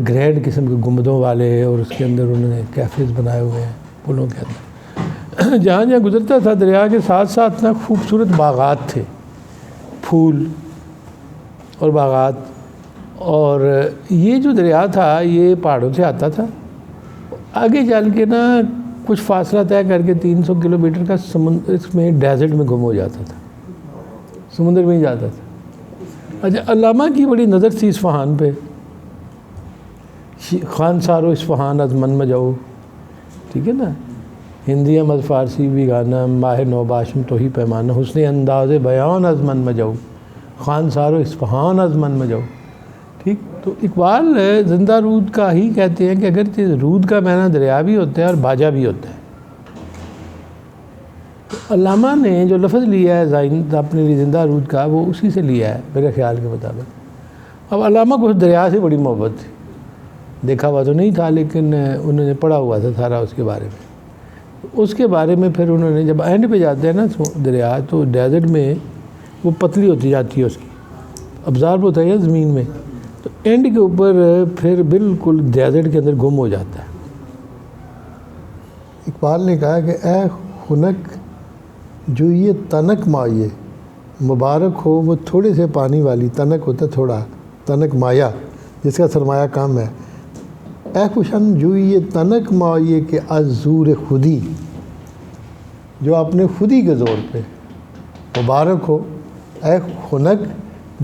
Grand قسم کے گنبدوں والے، اور اس کے اندر انہوں نے کیفیز بنائے ہوئے ہیں پلوں کے اندر. جہاں جہاں گزرتا تھا دریا کے ساتھ ساتھ نا خوبصورت باغات تھے، پھول اور باغات. اور یہ جو دریا تھا یہ پہاڑوں سے آتا تھا، آگے چل کے نا کچھ فاصلہ طے کر کے 300 کلومیٹر کا سمندر اس میں ڈیزرٹ میں گم ہو جاتا تھا، سمندر میں ہی جاتا تھا. اچھا، علامہ کی بڑی نظر تھی اصفہان پہ. خان سارو اصفہان از من مجاؤ، ٹھیک ہے نا، ہندی از فارسی بھی گانا، ماہ نو باشم تو ہی پیمانہ، حسن انداز بیان از من مجاؤ، خان سارو اصفہان از من مجاؤ. ٹھیک. تو اقبال زندہ رود کا ہی کہتے ہیں کہ اگرچہ رود کا معنی دریا بھی ہوتا ہے اور باجا بھی ہوتا ہے. علامہ نے جو لفظ لیا ہے اپنے لیے زندہ رود کا، وہ اسی سے لیا ہے میرے خیال کے مطابق. اب علامہ کو اس دریا سے بڑی محبت تھی، دیکھا ہوا تو نہیں تھا لیکن انہوں نے پڑھا ہوا تھا سارا اس کے بارے میں. اس کے بارے میں پھر انہوں نے جب اینڈ پہ جاتے ہیں نا دریا، تو ڈیزرٹ میں وہ پتلی ہوتی جاتی ہے، اس کی ابزارب ہوتا ہے زمین میں، تو اینڈ کے اوپر پھر بالکل ڈیزرٹ کے اندر گم ہو جاتا ہے. اقبال نے کہا کہ اے خنک جو یہ تنک مائے، مبارک ہو وہ تھوڑے سے پانی والی، تنک ہوتا ہے تھوڑا، تنک مایا جس کا سرمایہ کم ہے. اے خوشن جو یہ تنک مائے کہ از زور خودی، جو اپنے خودی کے زور پہ، مبارک ہو اے خنک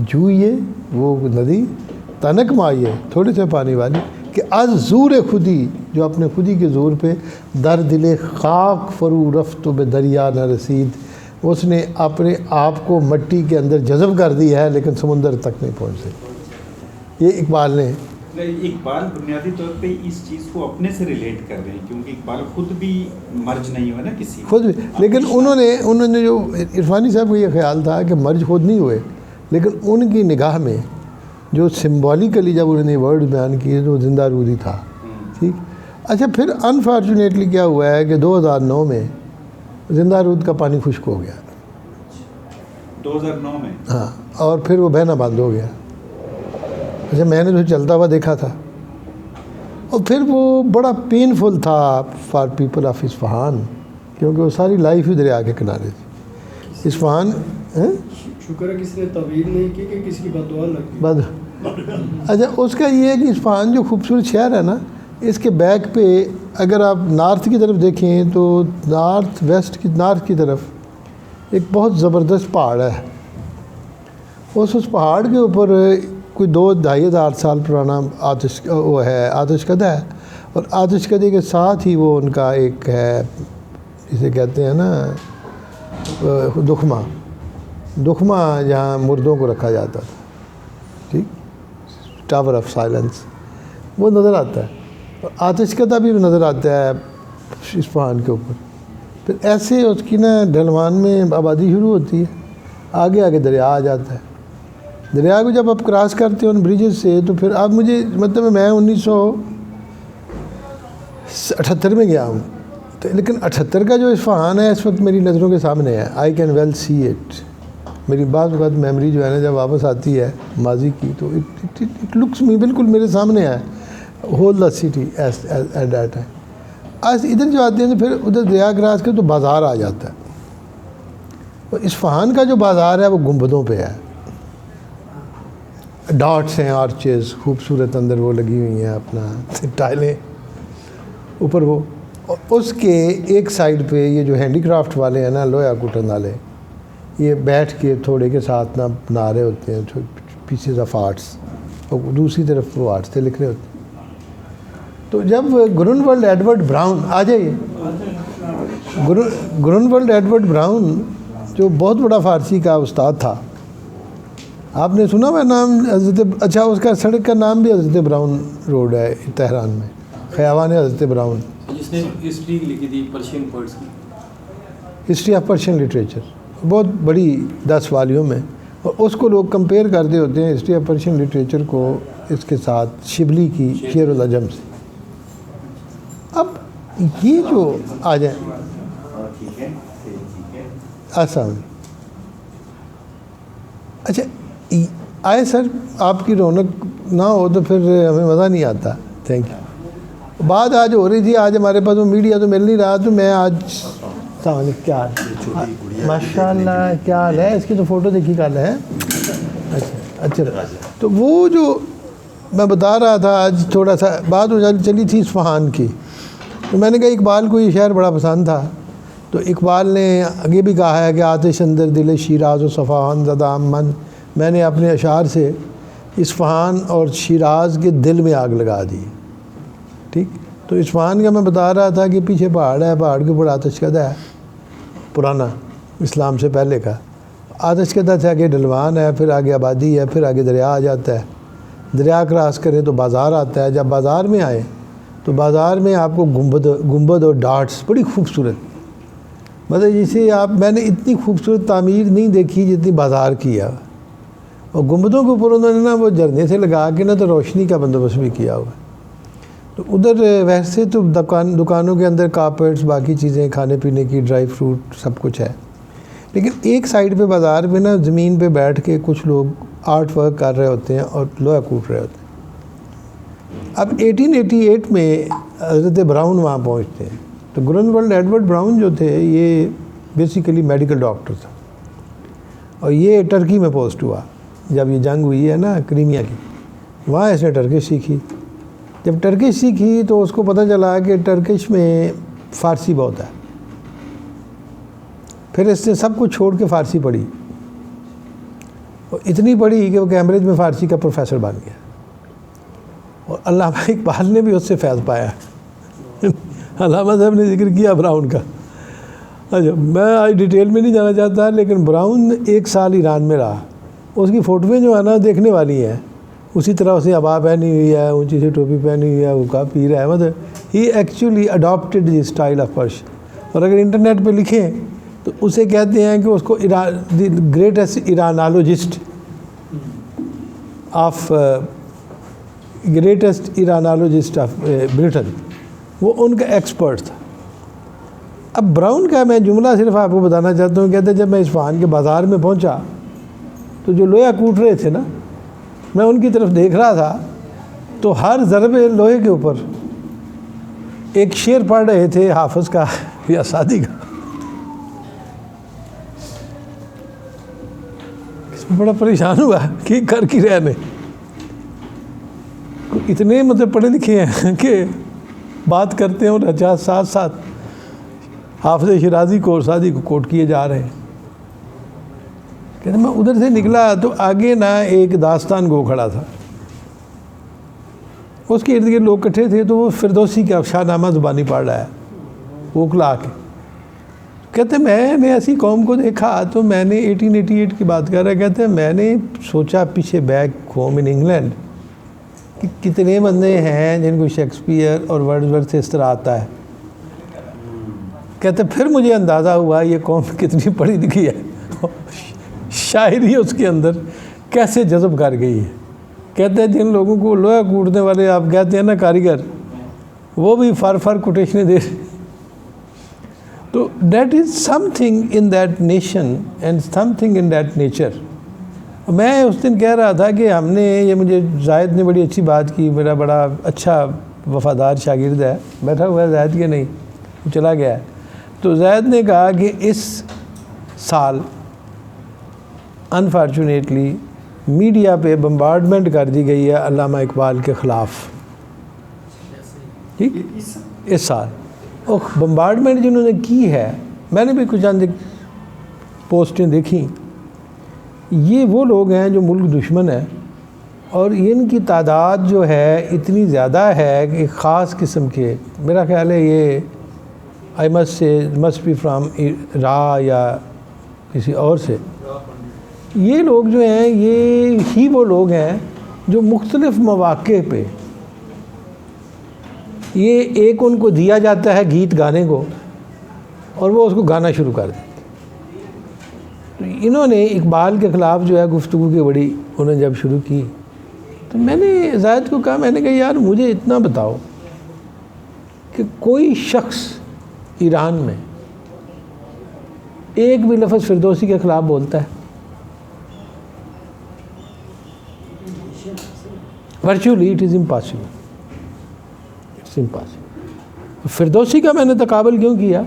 جو یہ وہ ندی، تنک مائے تھوڑے سے پانی والی، کہ از زور خودی جو اپنے خودی کے زور پہ، در دل خاک فرو رفت و بے دریا نہ رسید، اس نے اپنے آپ کو مٹی کے اندر جذب کر دی ہے لیکن سمندر تک نہیں پہنچ سکے. یہ اقبال نے. اقبال بنیادی طور پہ اس چیز کو اپنے سے ریلیٹ کر رہے ہیں، کیونکہ اقبال خود بھی مرج نہیں ہوا نا کسی خود بھی، لیکن انہوں نے جو عرفانی صاحب کو یہ خیال تھا کہ مرج خود نہیں ہوئے، لیکن ان کی نگاہ میں جو سمبولیکلی جب انہوں نے ورڈ بیان کیے تو زندہ رود ہی تھا. ٹھیک. اچھا، پھر انفارچونیٹلی کیا ہوا ہے کہ 2009 میں زندہ رود کا پانی خشک ہو گیا. 2009 میں؟ ہاں، اور پھر وہ بہنا بند ہو گیا. اچھا، میں نے جو چلتا ہوا دیکھا تھا، اور پھر وہ بڑا پینفل تھا فار پیپل آف اصفہان، کیونکہ وہ ساری لائف ہی دریا کے کنارے تھی. اصفہان شکر ہے کسی نے تعبیر نہیں کی کہ کسی کی بد دعا لگ گئی. اچھا، اس کا یہ ہے کہ اصفہان جو خوبصورت شہر ہے نا، اس کے بیک پہ اگر آپ نارتھ کی طرف دیکھیں تو نارتھ کی طرف ایک بہت زبردست پہاڑ ہے. اس پہاڑ کے اوپر کوئی 2-2.5 سال پرانا آتش کدہ ہے، اور آتش کدے کے ساتھ ہی وہ ان کا ایک ہے، جسے کہتے ہیں نا دخمہ جہاں مردوں کو رکھا جاتا تھا. ٹھیک. ٹاور آف سائلنس وہ نظر آتا ہے، اور آتش کدہ بھی نظر آتا ہے اصفہان کے اوپر. پھر ایسے اس کی نا ڈھلوان میں آبادی شروع ہوتی ہے، آگے آگے دریا آ جاتا ہے. دریا کو جب آپ کراس کرتے ہیں ان بریجز سے، تو پھر آپ مجھے مطلب میں 1978 میں گیا ہوں، لیکن 78 کا جو اصفہان ہے اس وقت میری نظروں کے سامنے ہے. I can well see it. میری بعض اوقات میموری جو ہے نا جب واپس آتی ہے ماضی کی، تو اٹ لکس می، بالکل میرے سامنے ہے whole the city at that time. آج ادھر جو آتے ہیں تو پھر ادھر دریا کراس کے تو بازار آ جاتا ہے. اور اصفہان کا جو بازار ہے وہ گنبدوں پہ ہے، ڈاٹس ہیں، آرچز خوبصورت اندر وہ لگی ہوئی ہیں، اپنا ٹائلیں اوپر وہ. اور اس کے ایک سائڈ پہ یہ جو ہینڈی کرافٹ والے ہیں نا، لوہا کٹن والے، یہ بیٹھ کے تھوڑے کے ساتھ نا بنا رہے ہوتے ہیں پیسز آف آرٹس، اور دوسری طرف وہ آرٹس سے لکھ رہے ہوتے ہیں. تو جب گرونولڈ ایڈورڈ براؤن، آ جائیے، گرونولڈ ایڈورڈ براؤن جو بہت بڑا فارسی کا استاد تھا، آپ نے سنا ہوا نام حضرت، اچھا اس کا سڑک کا نام بھی حضرت براؤن روڈ ہے تہران میں، خیابان حضرت براؤن، جس نے ہسٹری لکھی تھی پرشین پوئٹس کی، ہسٹری آف پرشین لٹریچر، بہت بڑی 10 والیوں میں. اور اس کو لوگ کمپیئر کرتے ہوتے ہیں ہسٹری آف پرشین لٹریچر کو اس کے ساتھ شبلی کی شعر العجم سے. اب یہ جو آ جائیں آسان، اچھا آئے سر، آپ کی رونق نہ ہو تو پھر ہمیں مزہ نہیں آتا. Thank you. بات آج ہو رہی تھی، آج ہمارے پاس وہ میڈیا تو مل نہیں رہا، تو میں آج السلام علیکم، کیا حال؟ ماشاء اللہ، کیا حال ہے؟ اس کی تو فوٹو دیکھی کل ہے. اچھا تو وہ جو میں بتا رہا تھا، آج تھوڑا سا بات ہو چلی تھی اصفہان کی. تو میں نے کہا اقبال کو یہ شعر بڑا پسند تھا، تو اقبال نے آگے بھی کہا ہے کہ آتش اندر دل شیراز و صفحان زدہ من، میں نے اپنے اشعار سے اصفہان اور شیراز کے دل میں آگ لگا دی. ٹھیک، تو اصفہان کا میں بتا رہا تھا کہ پیچھے پہاڑ ہے، پہاڑ کے اوپر آتش کدہ ہے پرانا، اسلام سے پہلے کا. آتش کدہ سے آگے ڈلوان ہے، پھر آگے آبادی ہے، پھر آگے دریا آ جاتا ہے. دریا کراس کریں تو بازار آتا ہے. جب بازار میں آئے تو بازار میں آپ کو گنبد اور ڈاٹس بڑی خوبصورت، مطلب جسے میں نے اتنی خوبصورت تعمیر نہیں دیکھی جتنی بازار کی ہے. اور گنبدوں کے اوپر انہوں نے نا وہ جھرنے سے لگا کے نا تو روشنی کا بندوبست بھی کیا ہوا. تو ادھر ویسے تو دکانوں کے اندر کارپیٹس، باقی چیزیں کھانے پینے کی، ڈرائی فروٹ سب کچھ ہے. لیکن ایک سائڈ پہ بازار پہ نا زمین پہ بیٹھ کے کچھ لوگ آرٹ ورک کر رہے ہوتے ہیں اور لوہا کوٹ رہے ہوتے ہیں. اب 1888 میں حضرت براؤن وہاں پہنچتے ہیں. تو گرنولڈ ایڈورڈ براؤن جو تھے یہ بیسیکلی میڈیکل ڈاکٹر تھا، اور یہ ٹرکی میں پوسٹ ہوا جب یہ جنگ ہوئی ہے نا کریمیا کی. وہاں اس نے ٹرکش سیکھی. جب ٹرکش سیکھی تو اس کو پتہ چلا کہ ٹرکش میں فارسی بہت ہے. پھر اس نے سب کچھ چھوڑ کے فارسی پڑھی، اور اتنی پڑھی کہ وہ کیمبرج میں فارسی کا پروفیسر بن گیا. اور علامہ اقبال نے بھی اس سے فیض پایا. علامہ صاحب نے ذکر کیا براؤن کا. اچھا، میں آج ڈیٹیل میں نہیں جانا چاہتا، لیکن براؤن 1 سال ایران میں رہا. اس کی فوٹویں جو ہے نا دیکھنے والی ہیں. اسی طرح اس نے عبا پہنی ہوئی ہے، اونچی سی ٹوپی پہنی ہوئی ہے، حقہ پی رہا ہے. مطلب he actually adapted the style of Persia. اور اگر انٹرنیٹ پہ لکھیں تو اسے کہتے ہیں کہ اس کو دی گریٹسٹ ایرانالوجسٹ آف برٹن، وہ ان کا ایکسپرٹ تھا. اب براؤن کا میں جملہ صرف آپ کو بتانا چاہتا ہوں. کہتے ہیں جب میں اصفہان کے بازار میں پہنچا تو جو لوہا کوٹ رہے تھے نا، میں ان کی طرف دیکھ رہا تھا تو ہر ضربے لوہے کے اوپر ایک شعر پڑھ رہے تھے، حافظ کا یا سعدی کا. اس میں بڑا پریشان ہوا کہ کر کی رہنے. اتنے مطلب پڑھے لکھے ہیں کہ بات کرتے ہیں اور ساتھ ساتھ حافظ شیرازی کو اور سعدی کو کوٹ کیے جا رہے ہیں. کہتے میں ادھر سے نکلا تو آگے نا ایک داستان گو کھڑا تھا. اس کے ارد گرد لوگ اکٹھے تھے، تو وہ فردوسی کا شاہ نامہ زبانی پڑھ رہا ہے اوکھلا کے. کہتے میں نے ایسی قوم کو دیکھا، تو میں نے 1888 کی بات کر رہا ہے. کہتے ہیں میں نے سوچا پیچھے بیک ہوم ان انگلینڈ کہ کتنے بندے ہیں جن کو شیکسپیئر اور ورڈزورتھ سے اس طرح آتا ہے. کہتے پھر مجھے اندازہ ہوا یہ قوم کتنی پڑھی لکھی ہے، شاعری اس کے اندر کیسے جذب کر گئی ہے. کہتے ہیں جن لوگوں کو لوہا کوٹنے والے آپ کہتے ہیں نا کاریگر، وہ بھی فار کوٹیشنیں دے. تو that is some thing in that nation and some thing in that nature. میں اس دن کہہ رہا تھا کہ ہم نے یہ، مجھے زاہد نے بڑی اچھی بات کی، میرا بڑا اچھا وفادار شاگرد ہے، بیٹھا ہوا ہے زاہد کے، نہیں وہ چلا گیا ہے. تو زاہد نے کہا کہ اس سال انفارچونیٹلی میڈیا پہ بمبارڈمنٹ کر دی گئی ہے علامہ اقبال کے خلاف. ٹھیک، اس سال اور بمبارڈمنٹ جنہوں نے کی ہے، میں نے بھی کچھ چند پوسٹیں دیکھیں. یہ وہ لوگ ہیں جو ملک دشمن ہیں، اور ان کی تعداد جو ہے اتنی زیادہ ہے کہ خاص قسم کے، میرا خیال ہے یہ آئی مسٹ بی فرام را یا کسی اور سے. یہ لوگ جو ہیں یہ ہی وہ لوگ ہیں جو مختلف مواقع پہ یہ ایک ان کو دیا جاتا ہے گیت گانے کو، اور وہ اس کو گانا شروع کر دیتے. تو انہوں نے اقبال کے خلاف جو ہے گفتگو کی بڑی انہوں نے جب شروع کی، تو میں نے زاہد کو کہا، میں نے کہا یار مجھے اتنا بتاؤ کہ کوئی شخص ایران میں ایک بھی لفظ فردوسی کے خلاف بولتا ہے؟ Virtually it is impossible, it's impossible. Firdausi کا میں نے تقابل کیوں کیا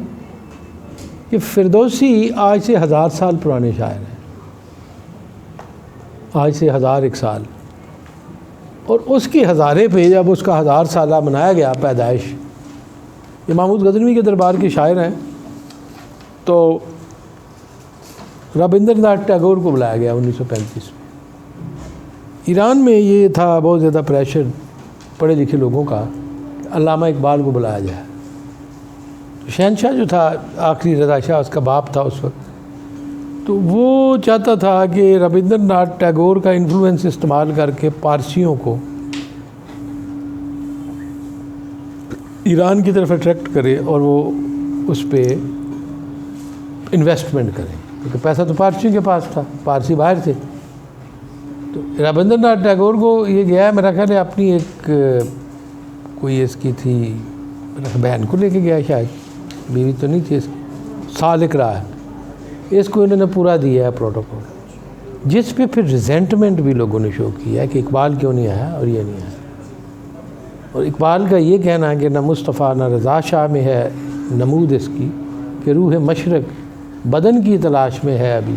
کہ فردوسی آج سے 1000 سال پرانے شاعر ہیں، آج سے 1001 سال، اور اس کی ہزارے پہ جب اس کا 1000 سالہ منایا گیا پیدائش، یہ محمود غزنوی کے دربار کے شاعر ہیں، تو رابندر ناتھ ٹیگور کو بلایا گیا 1935 میں۔ ایران میں یہ تھا بہت زیادہ پریشر پڑھے لکھے لوگوں کا، علامہ اقبال کو بلایا جائے۔ شہنشاہ جو تھا آخری رضا شاہ، اس کا باپ تھا اس وقت، تو وہ چاہتا تھا کہ رابندر ناتھ ٹیگور کا انفلوئنس استعمال کر کے پارسیوں کو ایران کی طرف اٹریکٹ کرے اور وہ اس پہ انویسٹمنٹ کریں، کیونکہ پیسہ تو پارسیوں کے پاس تھا، پارسی باہر تھے۔ تو رابندر ناتھ ٹیگور کو یہ گیا ہے، میرا خیال ہے اپنی ایک کوئی اس کی تھی بہن کو لے کے گیا، شاید بیوی تو نہیں تھی اس کی، سال لکھ رہا ہے، اس کو انہوں نے پورا دیا ہے پروٹوکول، جس پہ پھر ریزنٹمنٹ بھی لوگوں نے شو کیا ہے کہ اقبال کیوں نہیں آیا اور یہ نہیں آیا۔ اور اقبال کا یہ کہنا ہے کہ نہ مصطفیٰ نہ رضا شاہ میں ہے نمود اس کی، کہ روح مشرق بدن کی تلاش میں ہے ابھی۔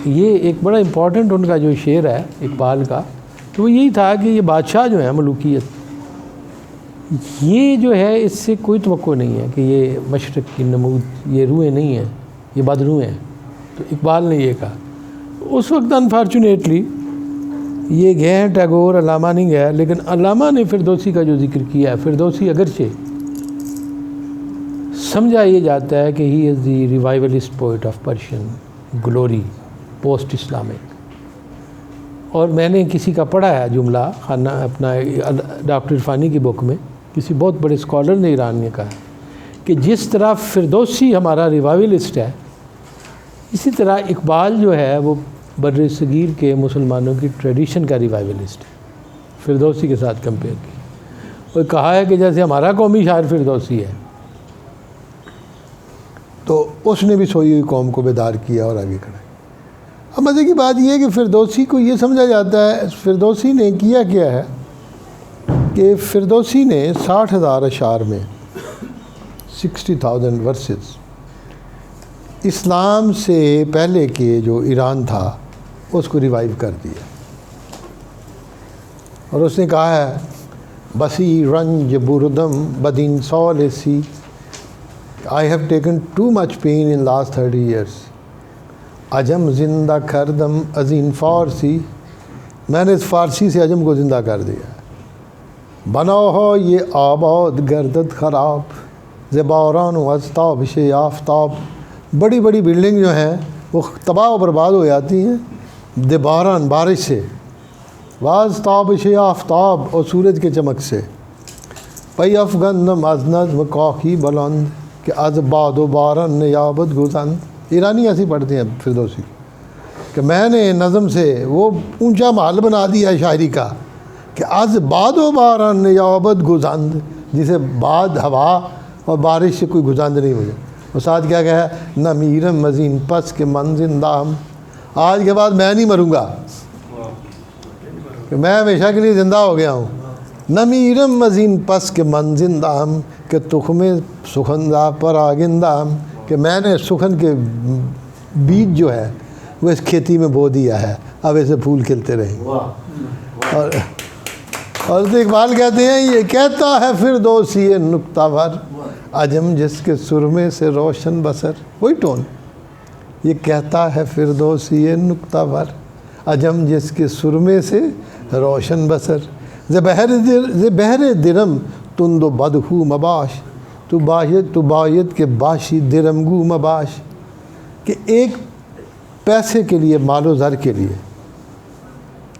یہ ایک بڑا امپورٹنٹ ان کا جو شعر ہے اقبال کا، تو وہ یہی تھا کہ یہ بادشاہ جو ہیں ملوکیت، یہ جو ہے اس سے کوئی توقع نہیں ہے کہ یہ مشرق کی نمود، یہ روحیں نہیں ہیں، یہ بدروحیں ہیں۔ تو اقبال نے یہ کہا۔ اس وقت انفارچونیٹلی یہ گئے ہیں ٹیگور، علامہ نہیں گیا، لیکن علامہ نے فردوسی کا جو ذکر کیا ہے، فردوسی اگرچہ سمجھا یہ جاتا ہے کہ he is the revivalist poet of Persian glory post Islamic, اور میں نے کسی کا پڑھا ہے جملہ خانہ اپنا ڈاکٹر عرفانی کی بک میں، کسی بہت بڑے اسکالر نے ایران نے کہا کہ جس طرح فردوسی ہمارا ریوائولسٹ ہے، اسی طرح اقبال جو ہے وہ بر صغیر کے مسلمانوں کی ٹریڈیشن کا ریوائولسٹ ہے، فردوسی کے ساتھ کمپیئر کی۔ اور کہا ہے کہ جیسے ہمارا قومی شاعر فردوسی ہے، تو اس نے بھی سوئی ہوئی قوم کو بیدار کیا اور آگے کھڑا۔ اب مزے کی بات یہ ہے کہ فردوسی کو یہ سمجھا جاتا ہے، فردوسی نے کیا کیا ہے کہ فردوسی نے 60,000 اشعار میں 60,000 ورسز اسلام سے پہلے کے جو ایران تھا اس کو ریوائیو کر دیا، اور اس نے کہا ہے بسی رنج بردم بدین سول سی، I have taken too much pain in last 30 years. عجم زندہ کردم ازین فارسی، میں نے اس فارسی سے عجم کو زندہ کر دیا۔ بنا ہو یہ آباد گردد خراب، زباران و ازتاب شے آفتاب، بڑی بڑی بلڈنگ جو ہیں وہ تباہ و برباد ہو جاتی ہیں دباران بارش سے، وازتاب شے آفتاب اور سورج کے چمک سے، پی افغندم از نظم کاخی بلند کہ از باد و باران نیابت گزند۔ ایرانی ایسی پڑھتے ہیں فردوسی کہ میں نے نظم سے وہ اونچا محل بنا دیا ہے شاعری کا کہ از باد و باران نیابت گزند، جسے بعد ہوا اور بارش سے کوئی گزند نہیں ہوئی۔ اور ساتھ کیا کہا ہے نہ میرم مزین پس کے من زندام، آج کے بعد میں نہیں مروں گا کہ میں ہمیشہ کے لیے زندہ ہو گیا ہوں۔ نہ میرم مزین پس کے من زندام کہ تخم سخندہ پر آگندام، کہ میں نے سخن کے بیج جو ہے وہ اس کھیتی میں بو دیا ہے، اب ایسے پھول کھلتے رہیں۔ اور تو اقبال کہتے ہیں یہ کہتا ہے فردوسی نکتہ ور، عجم جس کے سرمے سے روشن بسر، وہی ٹون، یہ کہتا ہے فردوسی نکتہ ور، عجم جس کے سرمے سے روشن بسر، زبہر درم تند و بدہو مباش، تو باید کے باشی درم گو مباش، کہ ایک پیسے کے لیے، مال و زر کے لیے،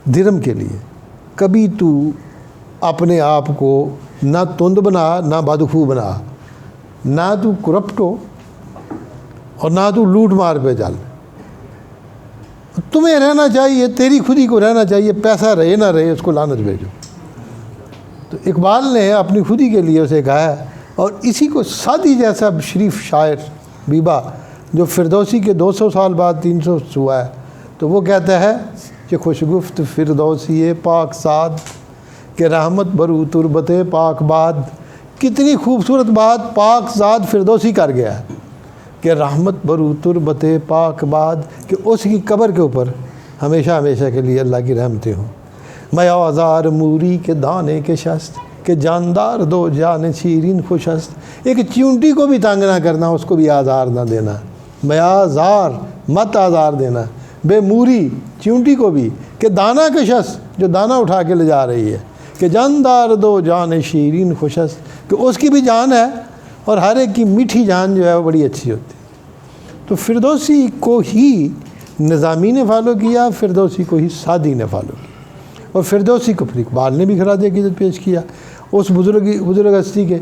درم کے لیے کبھی تو اپنے آپ کو نہ تند بنا نہ بدخو بنا، نہ تو کرپٹ ہو اور نہ تو لوٹ مار پہ چل۔ تمہیں رہنا چاہیے، تیری خودی کو رہنا چاہیے، پیسہ رہے نہ رہے اس کو لعنت بھیجو۔ تو اقبال نے اپنی خودی کے لیے اسے کہا ہے، اور اسی کو سعدی جیسا شریف شاعر بیبا جو فردوسی کے 200 سال بعد 300 ہوا ہے، تو وہ کہتا ہے کہ خوشگفت فردوسی پاک ساد کہ رحمت برو تربت پاک باد. کتنی خوبصورت بات پاک زاد فردوسی کر گیا ہے کہ رحمت برو تربت پاک باد، کہ اس کی قبر کے اوپر ہمیشہ ہمیشہ کے لیے اللہ کی رحمتیں ہوں. میں آزار موری کے دانے کے شست کہ جاندار دو جان شیرین خوش است. ایک چونٹی کو بھی تنگ نہ کرنا، اس کو بھی آزار نہ دینا. میں آزار مت آزار دینا، بے موری چونٹی کو بھی، کہ دانہ کے شست جو دانہ اٹھا کے لے جا رہی ہے، کہ جاندار دو جان شیرین خوش است، کہ اس کی بھی جان ہے اور ہر ایک کی میٹھی جان جو ہے وہ بڑی اچھی ہوتی ہے. تو فردوسی کو ہی نظامی نے فالو کیا، فردوسی کو ہی سعدی نے فالو کیا، اور فردوسی کو پھر اقبال نے بھی خراج عقیدت پیش کیا اس بزرگ ہستی کے.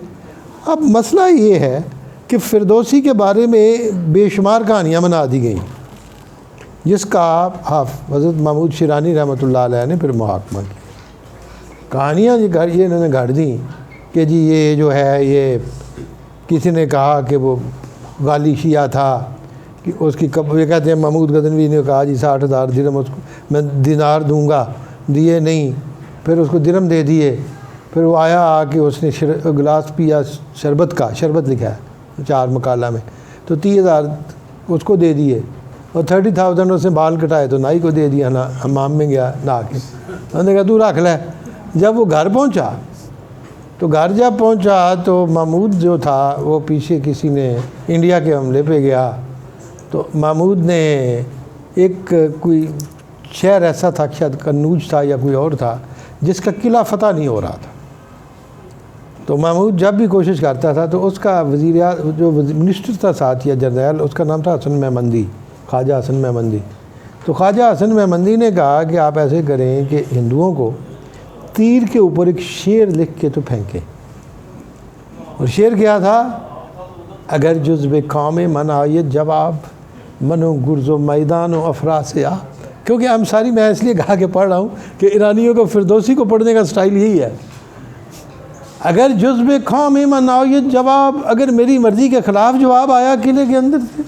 اب مسئلہ یہ ہے کہ فردوسی کے بارے میں بے شمار کہانیاں بنا دی گئیں، جس کا حضرت محمود شیرانی رحمۃ اللہ علیہ نے پھر محاکمہ کیا. کہانیاں یہ انہوں نے گھڑ دیں کہ جی یہ جو ہے یہ کسی نے کہا کہ وہ غالی شیعہ تھا، کہ اس کی یہ کہتے ہیں محمود غزنوی نے کہا جی 60,000 درہم اس کو میں دینار دوں گا، دیے نہیں، پھر اس کو درہم دے دیے. پھر وہ آیا آ کے اس نے گلاس پیا شربت کا، شربت لکھا ہے 4 مقالہ میں، تو 30,000 اس کو دے دیے، اور 30,000 اس نے بال کٹائے تو نائی کو دے دیا. حمام میں گیا نہا کے، انہوں نے کہا تو رکھ لے. جب وہ گھر پہنچا تو محمود جو تھا وہ پیچھے کسی نے انڈیا کے حملے پہ گیا، تو محمود نے ایک کوئی شہر ایسا تھا، شاید قنوج تھا یا کوئی اور تھا، جس کا قلعہ فتح نہیں ہو رہا تھا. تو محمود جب بھی کوشش کرتا تھا تو اس کا جو منسٹر تھا ساتھ یا جنرل، اس کا نام تھا حسن مہمندی، خواجہ حسن مہمندی. تو خواجہ حسن مہمندی نے کہا کہ آپ ایسے کریں کہ ہندوؤں کو تیر کے اوپر ایک شعر لکھ کے تو پھینکیں. اور شعر کیا تھا؟ اگر جزب کام من آید جواب منو گرز و میدان و افراس آ. کیونکہ ہم ساری میں اس لیے کہا کہ پڑھ رہا ہوں کہ ایرانیوں کو فردوسی کو پڑھنے کا سٹائل یہی ہے. اگر جزب کام من آید جواب، اگر میری مرضی کے خلاف جواب آیا قلعے کے اندر سے،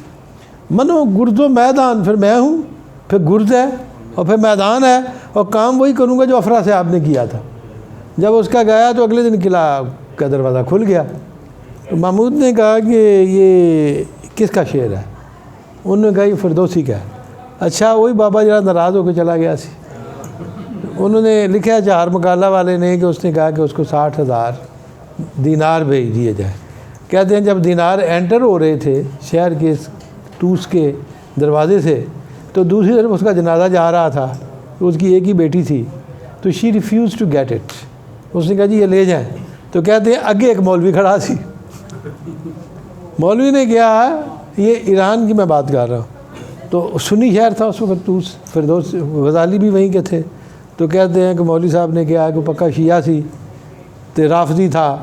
منو گرز و میدان، پھر میں ہوں، پھر گرز ہے اور پھر میدان ہے، اور کام وہی کروں گا جو افرا سے آپ نے کیا تھا. جب اس کا گیا تو اگلے دن قلعہ کا دروازہ کھل گیا. تو محمود نے کہا کہ یہ کس کا شعر ہے؟ انہوں نے کہا یہ فردوسی کا ہے. اچھا وہی بابا ذرا ناراض ہو کے چلا گیا سی. انہوں نے لکھا 4 مقالہ والے نے کہ اس نے کہا کہ اس کو 60,000 دینار بھیج دیے جائے. کہتے ہیں جب دینار انٹر ہو رہے تھے شہر کے توس کے دروازے سے، تو دوسری طرف اس کا جنازہ جا رہا تھا. اس کی ایک ہی بیٹی تھی، تو شی ریفیوز ٹو گیٹ اٹ. اس نے کہا جی یہ لے جائیں. تو کہتے ہیں آگے ایک مولوی کھڑا سی. مولوی نے کیا، یہ ایران کی میں بات کر رہا ہوں، تو سنی شہر تھا اس وقت توس، فردوس غزالی بھی وہیں کے تھے. تو کہتے ہیں کہ مولوی صاحب نے کیا کہ پکا شیعہ سی، تو رافضی تھا،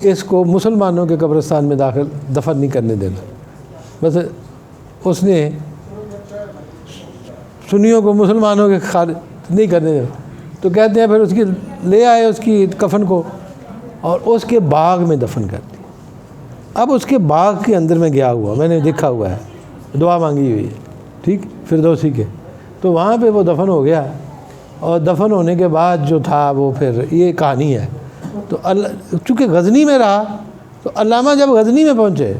اس کو مسلمانوں کے قبرستان میں دفن نہیں کرنے دینا. بس اس نے سنیوں کو مسلمانوں کے خارج نہیں کرنے دینا. تو کہتے ہیں پھر اس کی لے آئے اس کی کفن کو اور اس کے باغ میں دفن کر دی. اب اس کے باغ کے اندر میں گیا ہوا، میں نے دیکھا ہوا ہے، دعا مانگی ہوئی ہے، ٹھیک، فردوسی کے. تو وہاں پہ وہ دفن ہو گیا، اور دفن ہونے کے بعد جو تھا وہ پھر یہ کہانی ہے. تو چونکہ غزنی میں رہا، تو علامہ جب غزنی میں پہنچے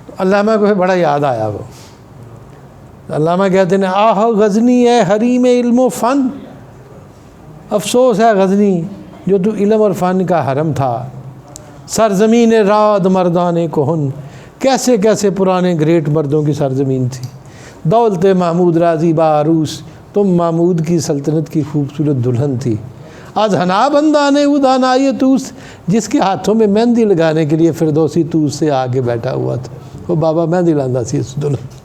تو علامہ کو پھر بڑا یاد آیا. وہ علامہ کہتے ہیں آہ غزنی ہے حریم علم و فن، افسوس ہے غزنی جو تو علم اور فن کا حرم تھا. سرزمین راد مردان کہن، کیسے کیسے پرانے گریٹ مردوں کی سرزمین تھی. دولت محمود راضی باروس، تم محمود کی سلطنت کی خوبصورت دلہن تھی. آج ہنا بندانے ادانائے توس، جس کے ہاتھوں میں مہندی لگانے کے لیے فردوسی توس سے آگے بیٹھا ہوا تھا. وہ بابا مہندی لاندہ سی اس دلہن.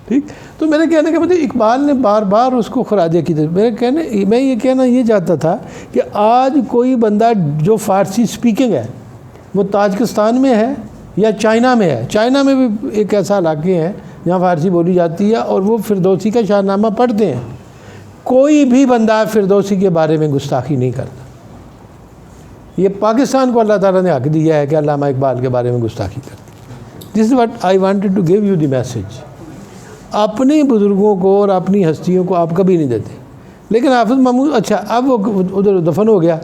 ٹھیک. تو میرے کہنے کا مطلب اقبال نے بار بار اس کو خراج عقیدت، میں یہ کہنا یہ چاہتا تھا کہ آج کوئی بندہ جو فارسی سپیکنگ ہے وہ تاجکستان میں ہے یا چائنا میں ہے. چائنا میں بھی ایک ایسا علاقے ہیں جہاں فارسی بولی جاتی ہے اور وہ فردوسی کا شاہنامہ پڑھتے ہیں. کوئی بھی بندہ فردوسی کے بارے میں گستاخی نہیں کرتا. یہ پاکستان کو اللہ تعالیٰ نے حق دیا ہے کہ علامہ اقبال کے بارے میں گستاخی کرتے. This is what I wanted to give you the message. اپنے بزرگوں کو اور اپنی ہستیوں کو آپ کبھی نہیں دیتے. لیکن حافظ محمود اچھا اب وہ ادھر دفن ہو گیا،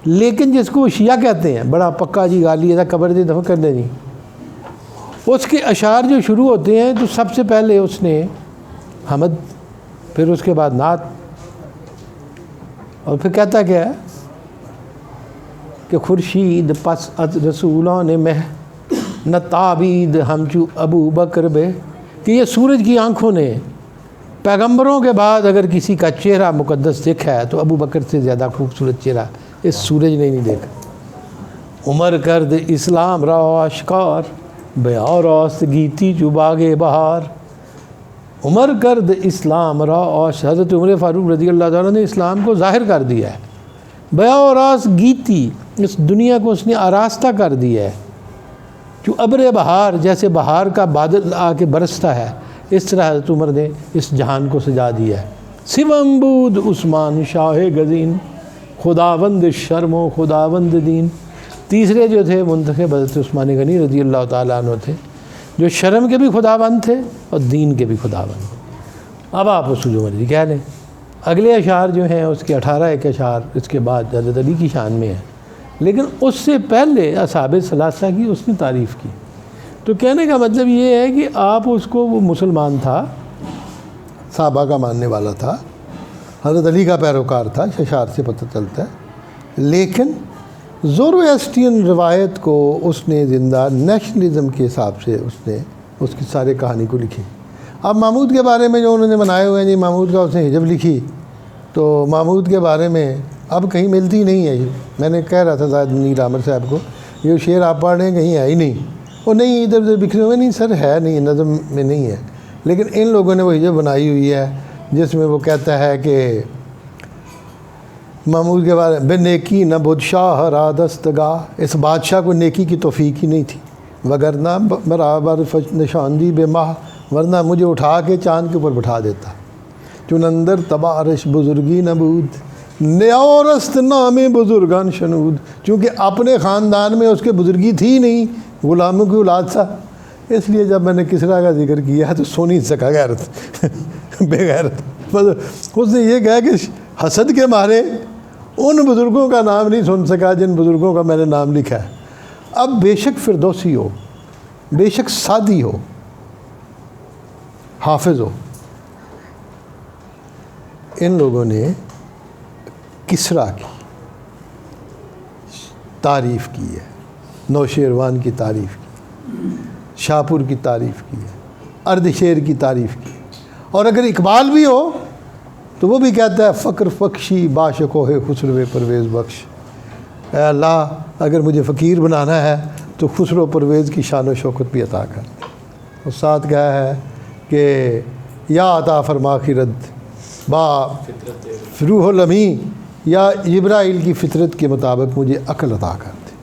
لیکن جس کو وہ شیعہ کہتے ہیں بڑا پکا جی گالی ہے قبر دے دفن کر دیں جی، اس کے اشعار جو شروع ہوتے ہیں تو سب سے پہلے اس نے حمد، پھر اس کے بعد نعت، اور پھر کہتا کیا ہے کہ خورشید پس از رسولوں نے مہ نہ تعبید ہمچو ابو بکر بے، کہ یہ سورج کی آنکھوں نے پیغمبروں کے بعد اگر کسی کا چہرہ مقدس دیکھا ہے تو ابو بکر سے زیادہ خوبصورت چہرہ اس سورج نے نہیں دیکھا. عمر کرد اسلام را آشکار بیار راست گیتی جو باغ بہار. عمر کرد اسلام را حضرت عمر فاروق رضی اللہ تعالیٰ نے اسلام کو ظاہر کر دیا ہے. بیار راست گیتی، اس دنیا کو اس نے آراستہ کر دیا ہے. جو ابر بہار، جیسے بہار کا بادل آ کے برستا ہے، اس طرح حضرت عمر نے اس جہان کو سجا دیا ہے. سوم بود عثمان شاہ گزین خداوند شرم و خداوند دین. تیسرے جو تھے منتخب حضرت عثمان غنی رضی اللہ تعالیٰ عنہ تھے، جو شرم کے بھی خداوند تھے اور دین کے بھی خداوند. اب آپ اس کو جو مرضی کہہ لیں. اگلے اشعار جو ہیں اس کے 18 اشعار اس کے بعد حضرت علی کی شان میں ہیں، لیکن اس سے پہلے اصحاب ثلاثہ کی اس نے تعریف کی. تو کہنے کا مطلب یہ ہے کہ آپ اس کو، وہ مسلمان تھا، صحابہ کا ماننے والا تھا، حضرت علی کا پیروکار تھا، اشعار سے پتہ چلتا ہے، لیکن زورویسٹین روایت کو اس نے زندہ نیشنلزم کے حساب سے اس نے اس کی سارے کہانی کو لکھی. اب محمود کے بارے میں جو انہوں نے بنائے ہوئے ہیں جی، محمود کا اس نے حجب لکھی، تو محمود کے بارے میں اب کہیں ملتی نہیں ہے. میں نے کہہ رہا تھا زاہد منیر عامر صاحب کو، یہ شعر آپ پڑھ رہے ہیں کہیں ہے ہی نہیں، وہ نہیں ادھر ادھر بکھرے ہوئے، نہیں سر ہے نہیں، نظم میں نہیں ہے. لیکن ان لوگوں نے وہ حجب بنائی ہوئی ہے جس میں وہ کہتا ہے کہ محمود کے بارے بے نیکی نہ بدھ شاہ را دستگاہ، اس بادشاہ کو نیکی کی توفیق ہی نہیں تھی، وگرنہ برابر نشاندی بے ماہ، ورنہ مجھے اٹھا کے چاند کے اوپر بٹھا دیتا. چون اندر تبارش بزرگی نبود نیورست نام بزرگان شنود، چونکہ اپنے خاندان میں اس کے بزرگی تھی نہیں، غلاموں کی اولاد تھا. اس لیے جب میں نے کسریٰ کا ذکر کیا تو سو نہیں سکا غیرت بے غیرت. اس نے یہ کہا کہ حسد کے مارے ان بزرگوں کا نام نہیں سن سکا جن بزرگوں کا میں نے نام لکھا ہے. اب بے شک فردوسی ہو، بے شک سعدی ہو، حافظ ہو، ان لوگوں نے کسریٰ کی تعریف کی ہے، نوشیروان کی تعریف کی، شاپور کی تعریف کی ہے، اردشیر کی تعریف کی. اور اگر اقبال بھی ہو تو وہ بھی کہتا ہے فقر فخشی باشکو ہے خسرو پرویز بخش. اے اللہ اگر مجھے فقیر بنانا ہے تو خسرو پرویز کی شان و شوکت بھی عطا کر. اور ساتھ کہا ہے کہ یا عطا فرما خرد با روح المی، یا جبرائیل کی فطرت کے مطابق مجھے عقل عطا کر دے.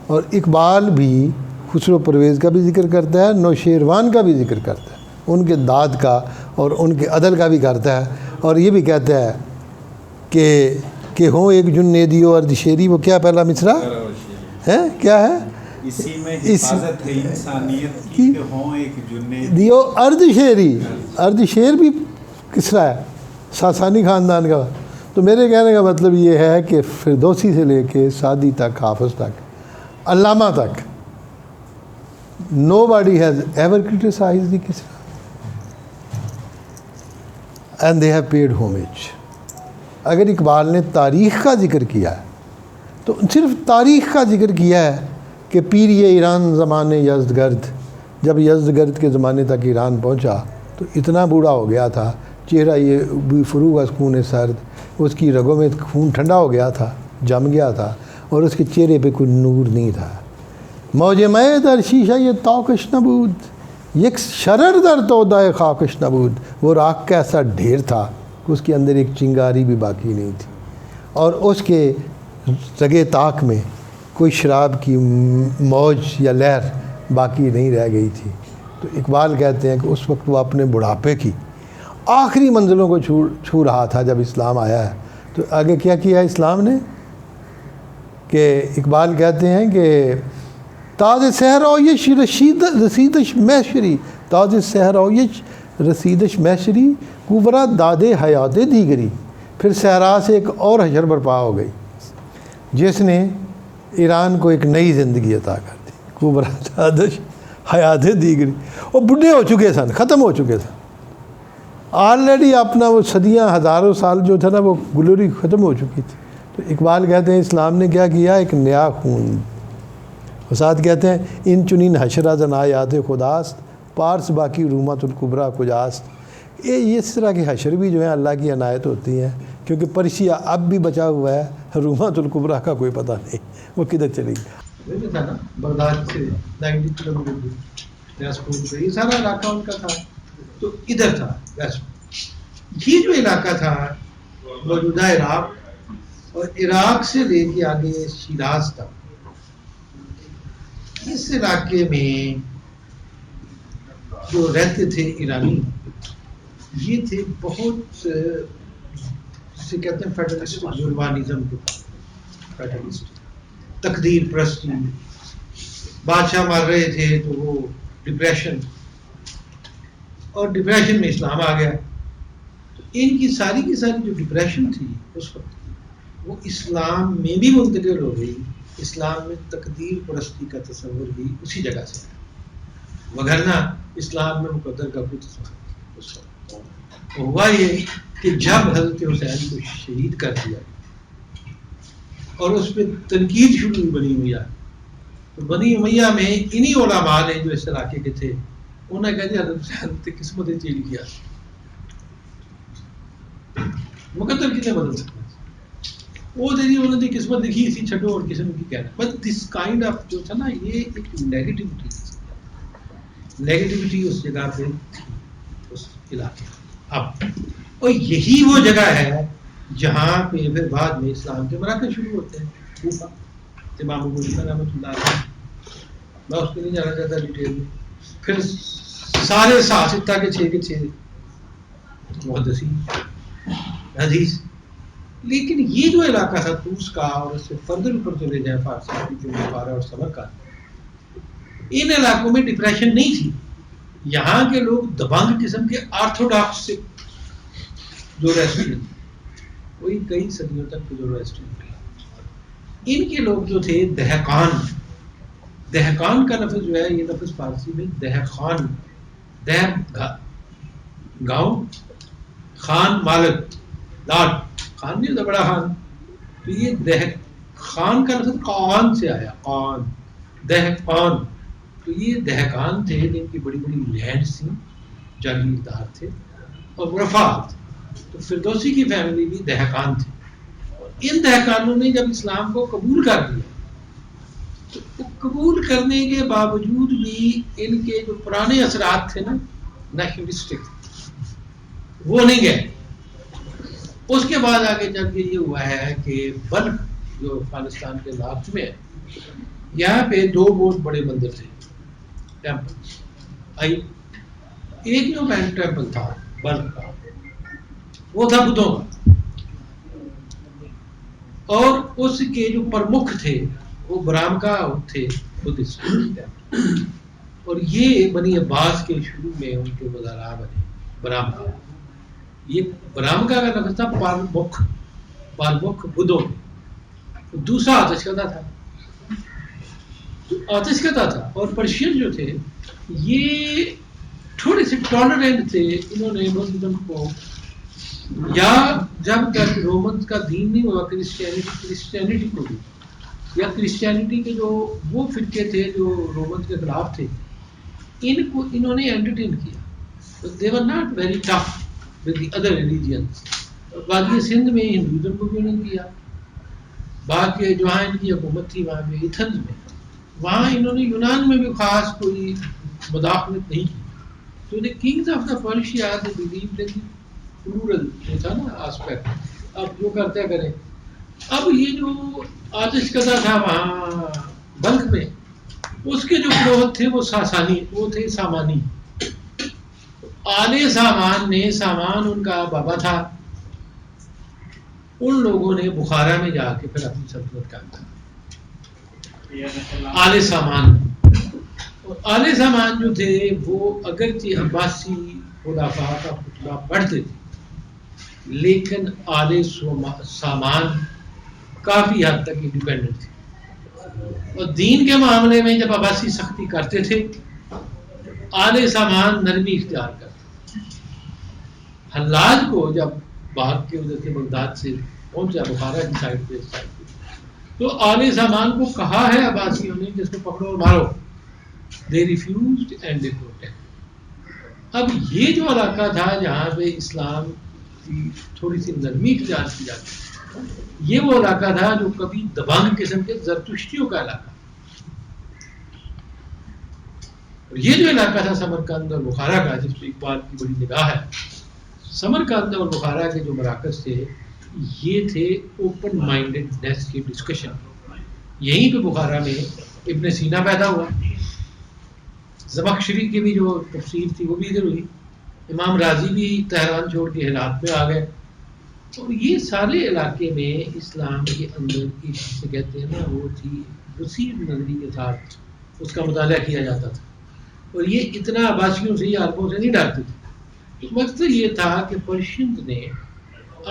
اور اقبال بھی خسرو پرویز کا بھی ذکر کرتا ہے، نوشیروان کا بھی ذکر کرتا ہے، ان کے داد کا اور ان کے عدل کا بھی کرتا ہے. اور یہ بھی کہتا ہے کہ ہوں ایک جنیدی و اردشیری. وہ کیا پہلا مصرع ہے، کیا ہے؟ اسی میں حفاظت ہے انسانیت کی کہ ہوں ایک جنیدی و اردشیری. اردشیر بھی کسریٰ ہے، ساسانی خاندان کا. تو میرے کہنے کا مطلب یہ ہے کہ فردوسی سے لے کے سعدی تک، حافظ تک، علامہ تک، nobody has ever criticized the Kisra and they have paid homage. اگر اقبال نے تاریخ کا ذکر کیا ہے تو صرف تاریخ کا ذکر کیا ہے کہ پیر ایران زمانے یزدگرد، جب یزدگرد کے زمانے تک ایران پہنچا تو اتنا بوڑھا ہو گیا تھا، چہرہ یہ فروغ از خون سرد، اس کی رگوں میں خون ٹھنڈا ہو گیا تھا، جم گیا تھا، اور اس کے چہرے پہ کوئی نور نہیں تھا. موج میں در شیشہ یہ توکش نبود، یک شرر در تودہ خاکش نبود. وہ راکھ کا ایسا ڈھیر تھا کہ اس کے اندر ایک چنگاری بھی باقی نہیں تھی، اور اس کے رگے طاق میں کوئی شراب کی موج یا لہر باقی نہیں رہ گئی تھی. تو اقبال کہتے ہیں کہ اس وقت وہ اپنے بڑھاپے کی آخری منزلوں کو چھو رہا تھا جب اسلام آیا ہے. تو آگے کیا کیا اسلام نے، کہ اقبال کہتے ہیں کہ تاز صحرایش رسیدش محشری، تاز صحرایش رسیدش محشری کوبرا داد حیات دیگری. پھر صحرا سے ایک اور حشر برپا ہو گئی جس نے ایران کو ایک نئی زندگی عطا کر دی. کوبرا دادش حیات دیگری. وہ بڈھے ہو چکے سن, ختم ہو چکے سن آلریڈی. اپنا وہ صدیاں ہزاروں سال جو تھا نا وہ گلوری ختم ہو چکی تھی. تو اقبال کہتے ہیں اسلام نے کیا کیا, ایک نیا خون. وسعت کہتے ہیں ان چنین حشرہ زنا یاد خداست پارس باقی رومت القبرا کجاست. یہ اس طرح کے حشر بھی جو ہیں اللہ کی عنایت ہوتی ہیں, کیونکہ پرشیا اب بھی بچا ہوا ہے, رومت القبرا کا کوئی پتہ نہیں وہ کدھر چلی گئی. تھا نا بغداد سے 90 کلو میٹر یہ سارا علاقہ ان کا تھا. تو ادھر تھا ویسٹ. یہ جو علاقہ تھا موجودہ عراق, اور عراق سے لے کے آگے شیراز تھا. اس علاقے میں جو رہتے تھے ایرانی, یہ تھے بہت جسے کہتے ہیں فیڈرلسٹ جرمانزم کے پاس. فیڈرلسٹ تقدیر پرستی, بادشاہ مار رہے تھے تو وہ ڈپریشن, اور ڈپریشن میں اسلام آ گیا. تو ان کی ساری جو ڈپریشن تھی اس وقت وہ اسلام میں بھی منتقل ہو گئی. اسلام میں تقدیر پرستی کا تصور بھی اسی جگہ سے ہے, وگرنہ اسلام میں مقدر کا کوئی تصور نہیں. اس وقت ہوا یہ کہ جب حضرت حسین کو شہید کر دیا اور اس پہ تنقید شروع ہوئی بنی امیہ, تو بنی امیہ میں انہی علماء نے جو اس علاقے کے تھے انہوں نے کہا جی حضرت حسین نے قسمت چینج کیا, مقدر کتنے بدل سکتے ہیں. وہ جی انہوں نے قسمت لکھی اسی چھٹو اور قسم کی کہنا. بٹ دس کائنڈ آف جو تھا نا یہ ایک نیگیٹیوٹی اس جگہ پہ اس علاقے. اب اور یہی وہ جگہ ہے جہاں پہ پھر بعد میں اسلام کے مراکز شروع ہوتے ہیں. کوفہ, امام ابو حنیفہ رحمۃ اللہ علیہ, میں اس پہ نہیں جانا چاہتا ڈیٹیل میں. پھر سارے ساتہ کے 6 کے 6 محدثین حدیث. لیکن یہ جو علاقہ تھا توس کا, اور اس سے فردر اوپر چلے جائیں فارسی جو بخارا اور سبق کا, ان علاقوں میں ڈپریشن نہیں تھی. یہاں کے لوگ دبنگ قسم کے آرتھوڈاکس سے جو ریسٹورینٹ, وہی کئی صدیوں تک جو ریسٹورینٹ, ان کے لوگ جو تھے دہقان. دہقان کا لفظ جو ہے یہ لفظ فارسی میں دہقان, دہ گاؤں, خان مالک, لاٹ, خان نہیں ہوتا بڑا خان. تو یہ دہقان کا لفظ قان سے آیا, قان, دہقان. تو یہ دہقان تھے جن کی بڑی بڑی لینڈز تھیں, جاگیردار تھے اور مرفات. تو فردوسی کی فیملی بھی دہقان تھی. اور ان دہقانوں نے جب اسلام کو قبول کر لیا تو قبول کرنے کے باوجود بھی ان کے جو پرانے اثرات تھے نا نیشنلسٹک, وہ نہیں گئے. اس کے بعد آگے چل کے یہ ہوا ہے کہ بلخ جو افغانستان کے نارتھ میں ہے, یہاں پہ 2 بہت بڑے مندر تھے ٹیمپل. ایک جو مین ٹیمپل تھا بلخ کا وہ تھا بدھوں کا, اور اس کے جو پرمکھ تھے وہ برامکا تھے بدھسٹ. اور یہ بنی عباس کے شروع میں ان کے وزراء بنے برامکا. یہ برامکا کا لفظ تھا پارمکھ, پارمکھ بدھوں. دوسرا آتش کدہ تھا, آتش کدہ تھا. اور پرشین جو تھے یہ تھوڑے سے ٹالرینٹ تھے. انہوں نے مسلم کو, یا جب تک رومنس کا دین نہیں ہوا کرسچینٹی کو بھی, یا کرسچینٹی کے جو وہ فرقے تھے جو رومنس کے خلاف تھے, ان کو انہوں نے انٹرٹین کیا. they were not very tough with the other religions. وادی سندھ میں ہندوازم کو بھی انہوں نے کیا. باقی جہاں ان کی حکومت تھی وہاں پہ ایتھنز میں, وہاں انہوں نے یونان میں بھی خاص کوئی مداخلت نہیں کی. تو the kings of the Persia they believed in plural جو تھا نا آسپیکٹ, اب جو کرتے کریں. اب یہ جو آتش کدہ تھا وہاں بلخ میں, اس کے جو پروہت تھے وہ ساسانی, وہ تھے سامانی. آل سامان نے, سامان ان کا بابا تھا, ان لوگوں نے بخارا میں جا کے پھر اپنی سلطنت قائم کر. آل سامان جو تھے وہ اگرچہ عباسی خلفاء کا خطبہ پڑھتے تھے، لیکن آل سامان کافی حد تک انڈیپینڈنٹ تھے، اور دین کے معاملے میں جب عباسی سختی کرتے تھے آل سامان نرمی اختیار کرتے تھے۔ حلاج کو جب بھاگ کے ادھر سے بغداد سے پہنچا بخارا کی سائڈ پہ تو آل سامان کو کہا ہے عباسیوں نے جس کو پکڑو اور مارو، دے ریفیوزڈ اینڈ دے پروٹیکٹ۔ اب یہ جو علاقہ تھا جہاں پہ اسلام کی تھوڑی سی نرمی اختیار کی جاتی ہے، یہ وہ علاقہ تھا جو کبھی دبنگ قسم کے زرتشتیوں کا علاقہ، اور یہ جو علاقہ تھا سمرقند اور بخارا کا، جس پہ اقبال کی بڑی نگاہ ہے، سمرقند اور بخارا کے جو مراکز تھے یہ تھے اوپن مائنڈڈنیس کی ڈسکشن۔ یہیں پہ بخارا میں ابن سینا پیدا ہوا، زمخشری کی بھی جو تفسیر تھی وہ بھی ادھر ہوئی، امام راضی بھی تہران چھوڑ کے ہرات میں آ گئے، اور یہ سارے علاقے میں اسلام کے اندر ایک سے کہتے ہیں نا وہ تھی وسیع نظری کے ساتھ اس کا مطالعہ کیا جاتا تھا، اور یہ اتنا عباسیوں سے یا عربوں سے نہیں ڈرتے تھے۔ مقصد یہ تھا کہ پرشینز نے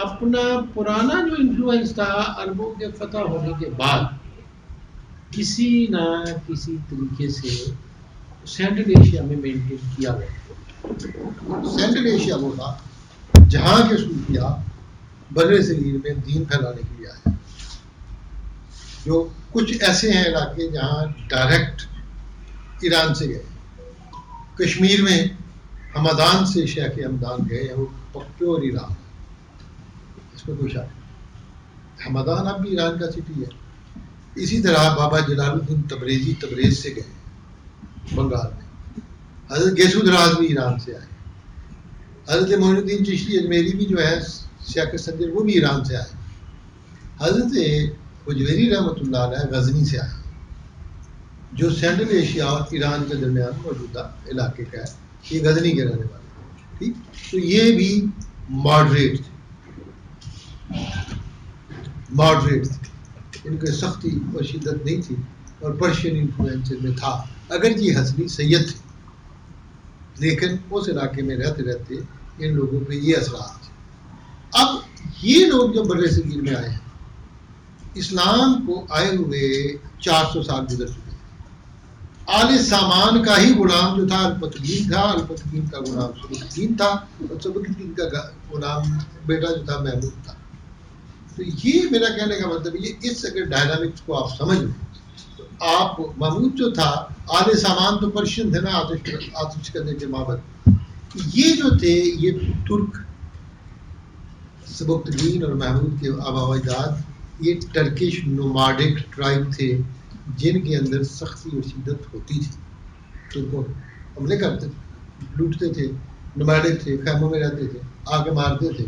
اپنا پرانا جو انفلوئنس تھا عربوں کے فتح ہونے کے بعد کسی نہ کسی طریقے سے سینٹرل ایشیا میں مینٹین کیا گیا۔ سینٹرل ایشیا وہ تھا جہاں کے صوفیاء بر صغیر میں دین پھیلانے کے لیے آئے، جو کچھ ایسے ہیں علاقے جہاں ڈائریکٹ ایران سے گئے، کشمیر میں ہمدان سے شیخ ہمدان گئے ہیں، وہ پیور ایران، اس میں کوئی شک نہیں۔ ہمدان اب بھی ایران کا سٹی ہے۔ اسی طرح بابا جلال الدین تبریزی تبریز سے گئے بنگال میں، حضرت گیسو دراز بھی ایران سے آئے، حضرت معین الدین چشتی اجمیری بھی جو ہے شیخ سنجر وہ بھی ایران سے آئے، حضرت حجویری رحمۃ اللہ علیہ غزنی سے آئے، جو سینٹرل ایشیا اور ایران کے درمیان موجودہ علاقے کا ہے، یہ غزنی کے رہنے والے، ٹھیک۔ تو یہ بھی ماڈریٹ تھے، ماڈریٹ تھے، ان کے سختی اور شدت نہیں تھی، اور پرشین انفلوئنس میں تھا، اگر یہ حسنی سید تھے، لیکن اس علاقے میں رہتے رہتے ان لوگوں پہ یہ اثرات تھے۔ اب یہ لوگ جو بر صغیر میں آئے ہیں، اسلام کو آئے ہوئے 400 سال گزر چکے، آل سامان کا ہی غلام جو تھا الپتگین تھا، الپتگین کا غلام سبکتگین تھا، اور سبکتگین کا غلام بیٹا جو تھا محمود تھا۔ تو یہ میرا کہنے کا مطلب یہ اس اگر ڈائنامکس کو آپ سمجھ لیں تو آپ محمود جو تھا، آل سامان تو پرشین تھے نا، آتش کرنے کے مابد، یہ جو تھے یہ ترک، سبکتگین اور محمود کے آبا و اجداد یہ ٹرکش نوماڈک ٹرائب تھے، جن کے اندر سختی اور شدت ہوتی تھی، ترکوں حملے کرتے تھے، لوٹتے تھے، نوماڈک تھے، خیموں میں رہتے تھے، آ کے مارتے تھے۔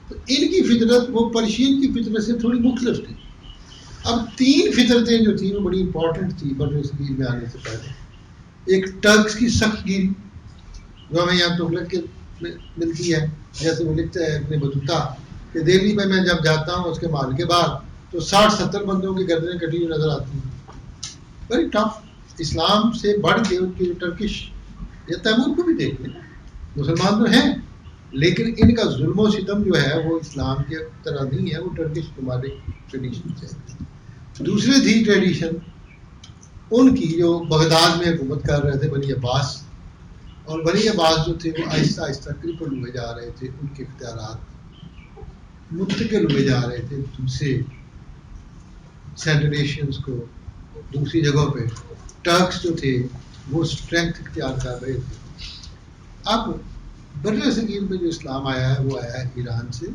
تو ان کی فطرت وہ پرشین کی فطرت سے تھوڑی مختلف تھی۔ اب 3 فطرتیں جو تھیں وہ بڑی امپورٹنٹ تھی بر صغیر میں آنے سے پہلے۔ ایک ٹرکس کی سخت گیری جو ہمیں یہاں تغلق کے ملتی ہے، جیسے وہ لکھتا ہے اپنے بطوطہ کہ دہلی میں جب جاتا ہوں اس کے مال کے بعد تو 60-70 بندوں کی گردنیں کٹی ہوئی نظر آتی ہیں، ویری ٹف۔ اسلام سے بڑھ کے ان کی جو ٹرکش، یا تیمور کو بھی دیکھ لیں، مسلمان تو ہیں لیکن ان کا ظلم و ستم جو ہے وہ اسلام کے طرح نہیں ہے، وہ ٹرکش ہمارے ٹریڈیشن سے۔ دوسری تھی ٹریڈیشن ان کی جو بغداد میں حکومت کر رہے تھے بنی عباس، اور بنی عباس جو تھے وہ آہستہ آہستہ کرپل ہوئے جا رہے تھے، ان کے اختیارات منتقل ہوئے جا رہے تھے دوسرے سینٹرل ایشینز کو، دوسری جگہوں پہ ٹرکس جو تھے وہ اسٹرینتھ اختیار کر رہے تھے۔ اب بر صغیر میں جو اسلام آیا ہے وہ آیا ہے ایران سے،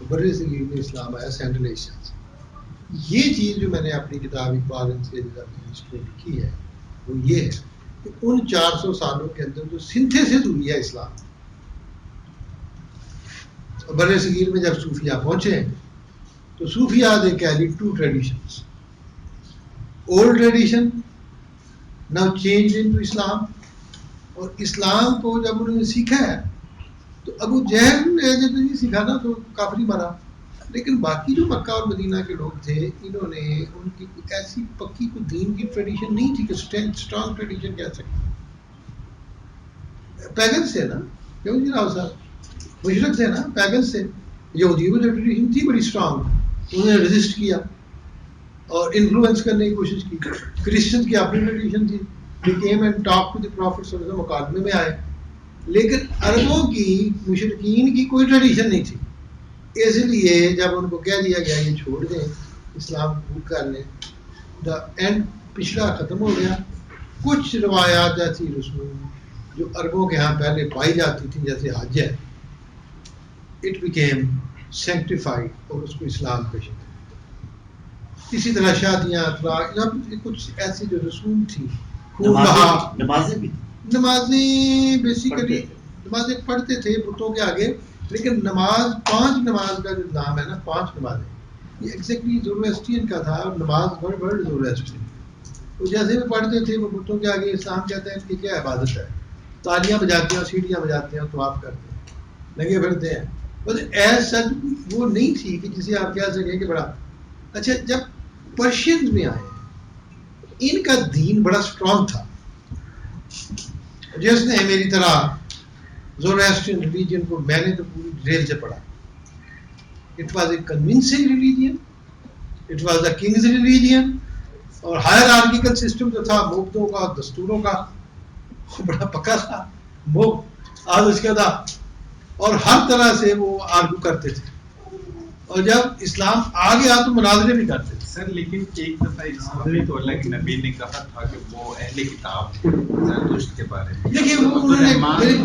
بر صغیر میں اسلام آیا سینٹرل ایشیا سے۔ یہ چیز جو میں نے اپنی کتاب اقبال سے لکھی ہے وہ یہ ہے کہ ان 400 سالوں کے اندر جو سنتھیسس ہوئی ہے اسلام، بر صغیر میں جب صوفیہ پہنچے تو صوفیہ they carry 2 traditions، old tradition now change into Islam, اور اسلام کو جب انہوں نے سیکھا ہے تو ابو جہل نے جب نہیں سکھانا تو کافری مرا، لیکن باقی جو مکہ اور مدینہ کے لوگ تھے انہوں نے ان کی کوئی ایسی پکی کوئی دین کی ٹریڈیشن نہیں تھی کہ اسٹرانگ ٹریڈیشن کہہ سکتے، پیگن سے نا، کیوں جی راؤ صاحب مشرق تھے نا، پیگن سے. یہودیوں کی ٹریڈیشن تھی بڑی اسٹرانگ، انہوں نے رجسٹ کیا اور انفلوئنس کرنے کی کوشش کی. کرسچن کی اپنی ٹریڈیشن تھی، they came and talked to the Prophet صلی اللہ علیہ وسلم، مقابلے میں آئے. لیکن عربوں کی مشرقین کی کوئی ٹریڈیشن نہیں تھی، اس لیے جب ان کو کہہ دیا گیا یہ چھوڑ دیں اسلام قبول کر لیں، دا اینڈ پچھلا ختم ہو گیا. کچھ روایات ایسی رسوم جو عربوں کے ہاں پہلے پائی جاتی تھی جیسے حج ہے، اٹ بیکیم سینکٹیفائڈ اور اس کو اسلام کا شکل. اسی طرح شادیاں، اطلاق، کچھ ایسی جو رسوم تھی. نمازیں بھی نمازیں بیسیکلی نمازیں پڑھتے تھے بتوں کے آگے، لیکن نماز 5 نماز کا جو نام ہے نا، 5 نمازیں، یہ ایگزیکٹلی زوروسٹرین کا تھا. اور نماز ورڈ زوروسٹرین، وہ جیسے بھی پڑھتے تھے وہ بتوں کے آگے. اسلام کہتے ہیں کہ کیا عبادت ہے، تالیاں بجاتے ہیں، سیڑھیاں بجاتے ہیں، طواف کرتے ہیں، لگے پھرتے ہیں. بس ایز سچ وہ نہیں تھی کہ جسے آپ کہہ سکیں کہ بڑا اچھا. جب پرشینز میں آئے ان کا دین بڑا اسٹرانگ تھا. جس نے میری طرح زوروسٹرین ریلیجن کو میں نے تو پوری ڈیٹیل سے پڑھا. It was a convincing religion, it was the king's religion. اور ہائرارکیکل سسٹم جو تھا موقتوں کا، دستوروں کا، وہ بڑا پکا تھا. وہ آج اس کا تھا اور ہر طرح سے وہ آرگو کرتے تھے. اور جب اسلام آ گیا تو مناظرے بھی کرتے تھے. سر لیکن ایک دفعہ اسلام نے تو اللہ کے نبی نے کہا تھا کہ وہ اہل کتاب تھے زرتشت کے بارے میں. دیکھیے وہ انہوں نے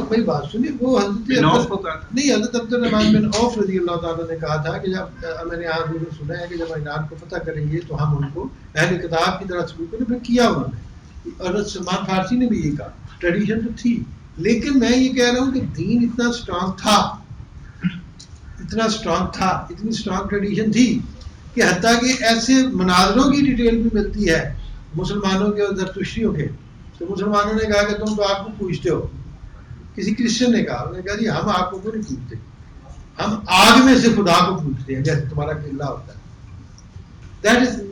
میری بات سنی، وہ حضرت عبد الرحمن بن عوف رضی اللہ تعالیٰ نے کہا تھا کہ جب میں نے آج سنا ہے کہ جب ایران کو فتح کریں گے تو ہم ان کو اہل کتاب کی طرح سلوک کریں. پھر کیا انہوں نے. اور سلمان فارسی نے بھی یہ کہا. ٹریڈیشن تو تھی، لیکن میں یہ کہہ رہا ہوں کہ دین اتنا اسٹرانگ تھا، اتنا اسٹرانگ تھا، اتنی اسٹرانگ ٹریڈیشن تھی کہ حتیٰ کہ ایسے مناظروں کی ڈیٹیل بھی ملتی ہے مسلمانوں کے اور زرتشتیوں کے. تو مسلمانوں نے کہا کہ تم تو آپ کو پوچھتے ہو. کسی کرسچن نے کہا، انہوں نے کہا جی ہم آپ کو نہیں پوچھتے، ہم آگ میں سے خدا کو پوچھتے ہیں جیسے تمہارا قبلہ ہوتا ہے.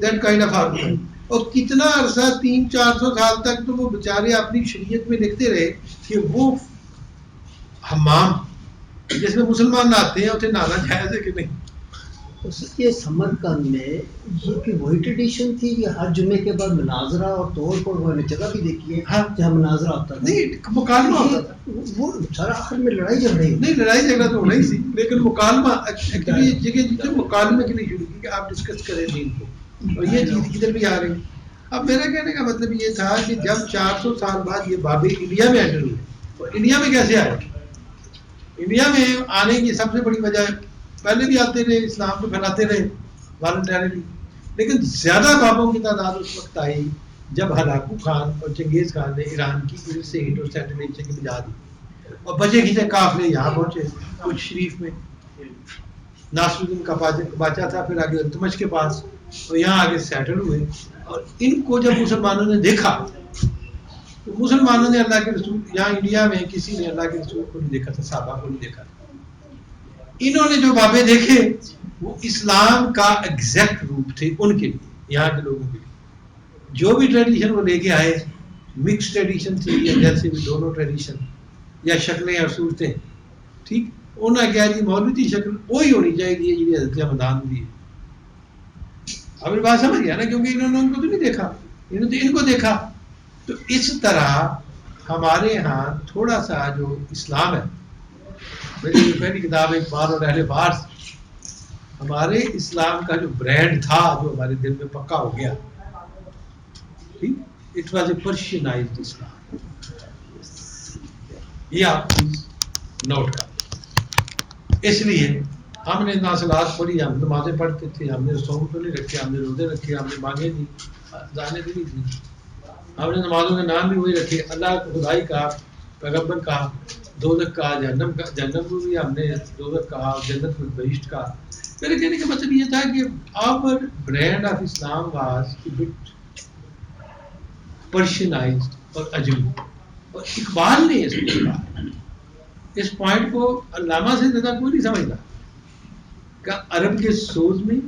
That kind of argument. اور کتنا عرصہ 300-400 سال تک تو وہ بیچارے اپنی شریعت میں لکھتے رہے کہ وہ حمام جس میں مسلمان نہاتے ہیں اسے نہانا جائز ہے کہ نہیں. یہ سمرقند میں یہ کہ وہی ٹریڈیشن تھی کہ ہر جمعے کے بعد مناظرہ اور طور پر وہ جگہ بھی دیکھی ہے جہاں مناظرہ ہوتا تھا. نہیں مکالمہ ہوتا تھا، وہ سارا آخر میں لڑائی جھگڑے نہیں، لڑائی جھگڑا تو ہونا ہی سی، لیکن مکالمہ ایکچولی جگہ مکالمے کے لیے شروع کی کہ آپ ڈسکس کریں دین کو. اور یہ چیز ادھر بھی آ رہی. اب میرا کہنے کا مطلب یہ تھا کہ جب 400 سال بعد یہ بابے انڈیا میں انٹر ہوئے، اور انڈیا میں کیسے آئے؟ انڈیا میں آنے کی سب سے بڑی وجہ، پہلے بھی آتے رہے، اسلام کو پھیلاتے رہے والنٹیرلی، لیکن زیادہ بابوں کی تعداد اس وقت آئی جب ہلاکو خان اور چنگیز خان نے ایران کی ارد سے ہٹ اور سینٹرل ایشیا کی بجا دی، اور بچے کھچے قافلے یہاں پہنچے. کچھ شریف میں ناصر الدین کا باچا تھا، پھر آگے التمش کے پاس، اور یہاں آگے سیٹل ہوئے. اور ان کو جب مسلمانوں نے دیکھا تو مسلمانوں نے اللہ کے رسول، یہاں انڈیا میں کسی نے اللہ کے رسول کو نہیں دیکھا تھا، صحابہ کو نہیں دیکھا تھا. انہوں نے جو بابے دیکھے وہ اسلام کا ایگزیکٹ روپ تھے ان کے لیے، یہاں کے لوگوں کے لیے. جو بھی ٹریڈیشن وہ لے کے آئے مکس ٹریڈیشن تھی، یا جیسے بھی دونوں ٹریڈیشن یا شکلیں اور صورتیں، ٹھیک. انہوں نے کہا جی مولوی شکل وہی ہونی چاہیے جی حضرت حمدان دی. اب یہ بات سمجھ گیا نا، کیونکہ انہوں نے ان کو تو نہیں دیکھا، انہوں نے ان کو دیکھا. تو اس طرح ہمارے ہاں تھوڑا سا جو اسلام ہے، میری جو پہلی کتاب ہے اقبال اور اہل فارس، ہمارے اسلام کا جو برانڈ تھا جو ہمارے دل میں پکا ہو گیا، اٹ واز اے پرشینائزڈ اسلام. یہ آپ چیز نوٹ کر. اس لیے ہم نے ناصلات پڑھی، ہم نمازیں پڑھتے تھے، ہم نے صوم تو نہیں رکھے، ہم نے روزے رکھے، ہم نے مانگے دی، جانے بھی نہیں تھی. ہم نے نمازوں کے نام بھی وہی رکھے، اللہ کو خدائی کہا، پیغمبر کہا، دوزخ کہا، جہنم کا، جہنم کو بھی ہم نے دوزخ کہا، جنت کو بہشت کہا. میرے کہنے کا مطلب یہ تھا کہ our brand of Islam was but Persianized اور عجمی. اور اقبال نے اس کو کہا، اس پوائنٹ کو علامہ سے زیادہ کوئی نہیں سمجھتا کہ عرب کے سوز میں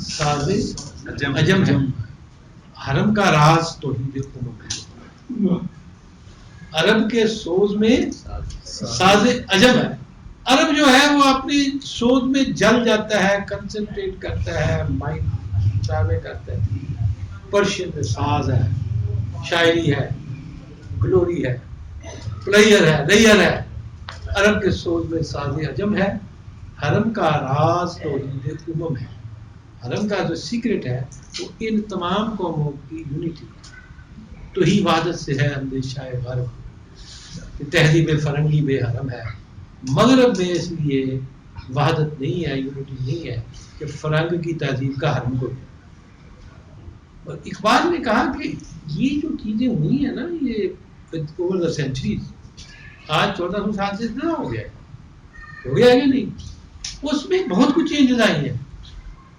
ساز عجم ہے، حرم کا راز توحید امم ہے. عرب کے سوز میں ساز عجم ہے. عرب جو ہے وہ اپنی سوز میں جل جاتا ہے, کنسنٹریٹ کرتا ہے, مائنڈ ٹراوے کرتا ہے. پرشین میں ساز ہے, شاعری ہے, گلوری ہے, پلیئر ہے, ریئر ہے. عرب کے سوز میں ساز عجم ہے. حرم کا راز توحید امم ہے. حرم کا جو سیکرٹ ہے وہ ان تمام قوموں کی یونٹی, تو ہی وحدت سے ہے اندیشہ غرب. تہذیب فرنگی بے حرم ہے. مغرب میں اس لیے وحدت نہیں ہے, یونٹی نہیں ہے کہ فرنگ کی تہذیب کا حرم کو. اور اقبال نے کہا کہ یہ جو چیزیں ہوئی ہیں نا, یہ اوور دا سینچریز, آج 1400 سال سے اتنا ہو گیا ہے کہ نہیں, اس میں بہت کچھ چینجز آئی ہیں.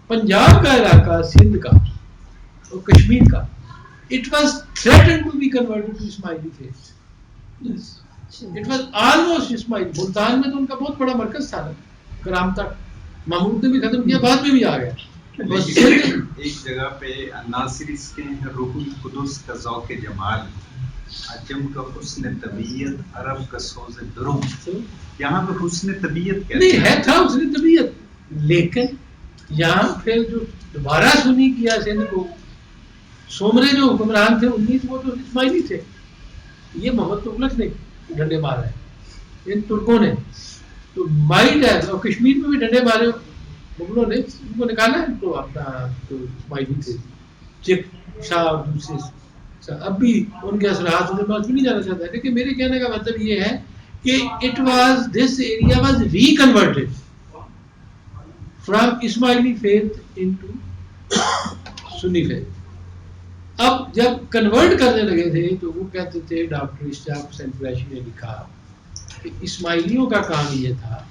پنجاب کا علاقہ, سندھ کا اور کشمیر کا, it was threatened to be converted to Ismaili faith. Yes. It was almost Ismaili. Multan میں تو ان کا بہت بڑا مرکز تھا, کرام تک. محمود نے بھی ختم کیا, بعد میں بھی آ گیا. ایک جگہ پہ ناصر اس کے روح القدس کا ذوق جمال, عجم کا حسن طبیعت, عرب کا سوز درم. یہاں پہ حسن طبیعت نہیں ہے, تھا حسن طبیعت, لیکن یہاں پھر جو دوبارہ سنی کیا سندھ کو, سومرے جو حکمران تھے 19 وہ تو اسماعیلی تھے. یہ محمد تغلق نے ڈنڈے مارا ہے, ان ترکوں نے. تو مائنڈ ہے, اور کشمیر میں بھی ڈنڈے مارے مغلوں نے, ان کو نکالا ہے. تو اپنا جو اسماعیلی تھے, چک شاہ اور دوسرے, اب بھی ان کے اثرات میں نہیں جانا چاہتا ہے. لیکن میرے کہنے کا مطلب یہ ہے کہ it was this area was reconverted from Ismaili faith into Sunni faith. اب جب کنورٹ کرنے لگے تھے تو وہ کہتے تھے, ڈاکٹر اشتیاق حسین قریشی نے لکھا کہ اسماعیلیوں کا کام یہ تھا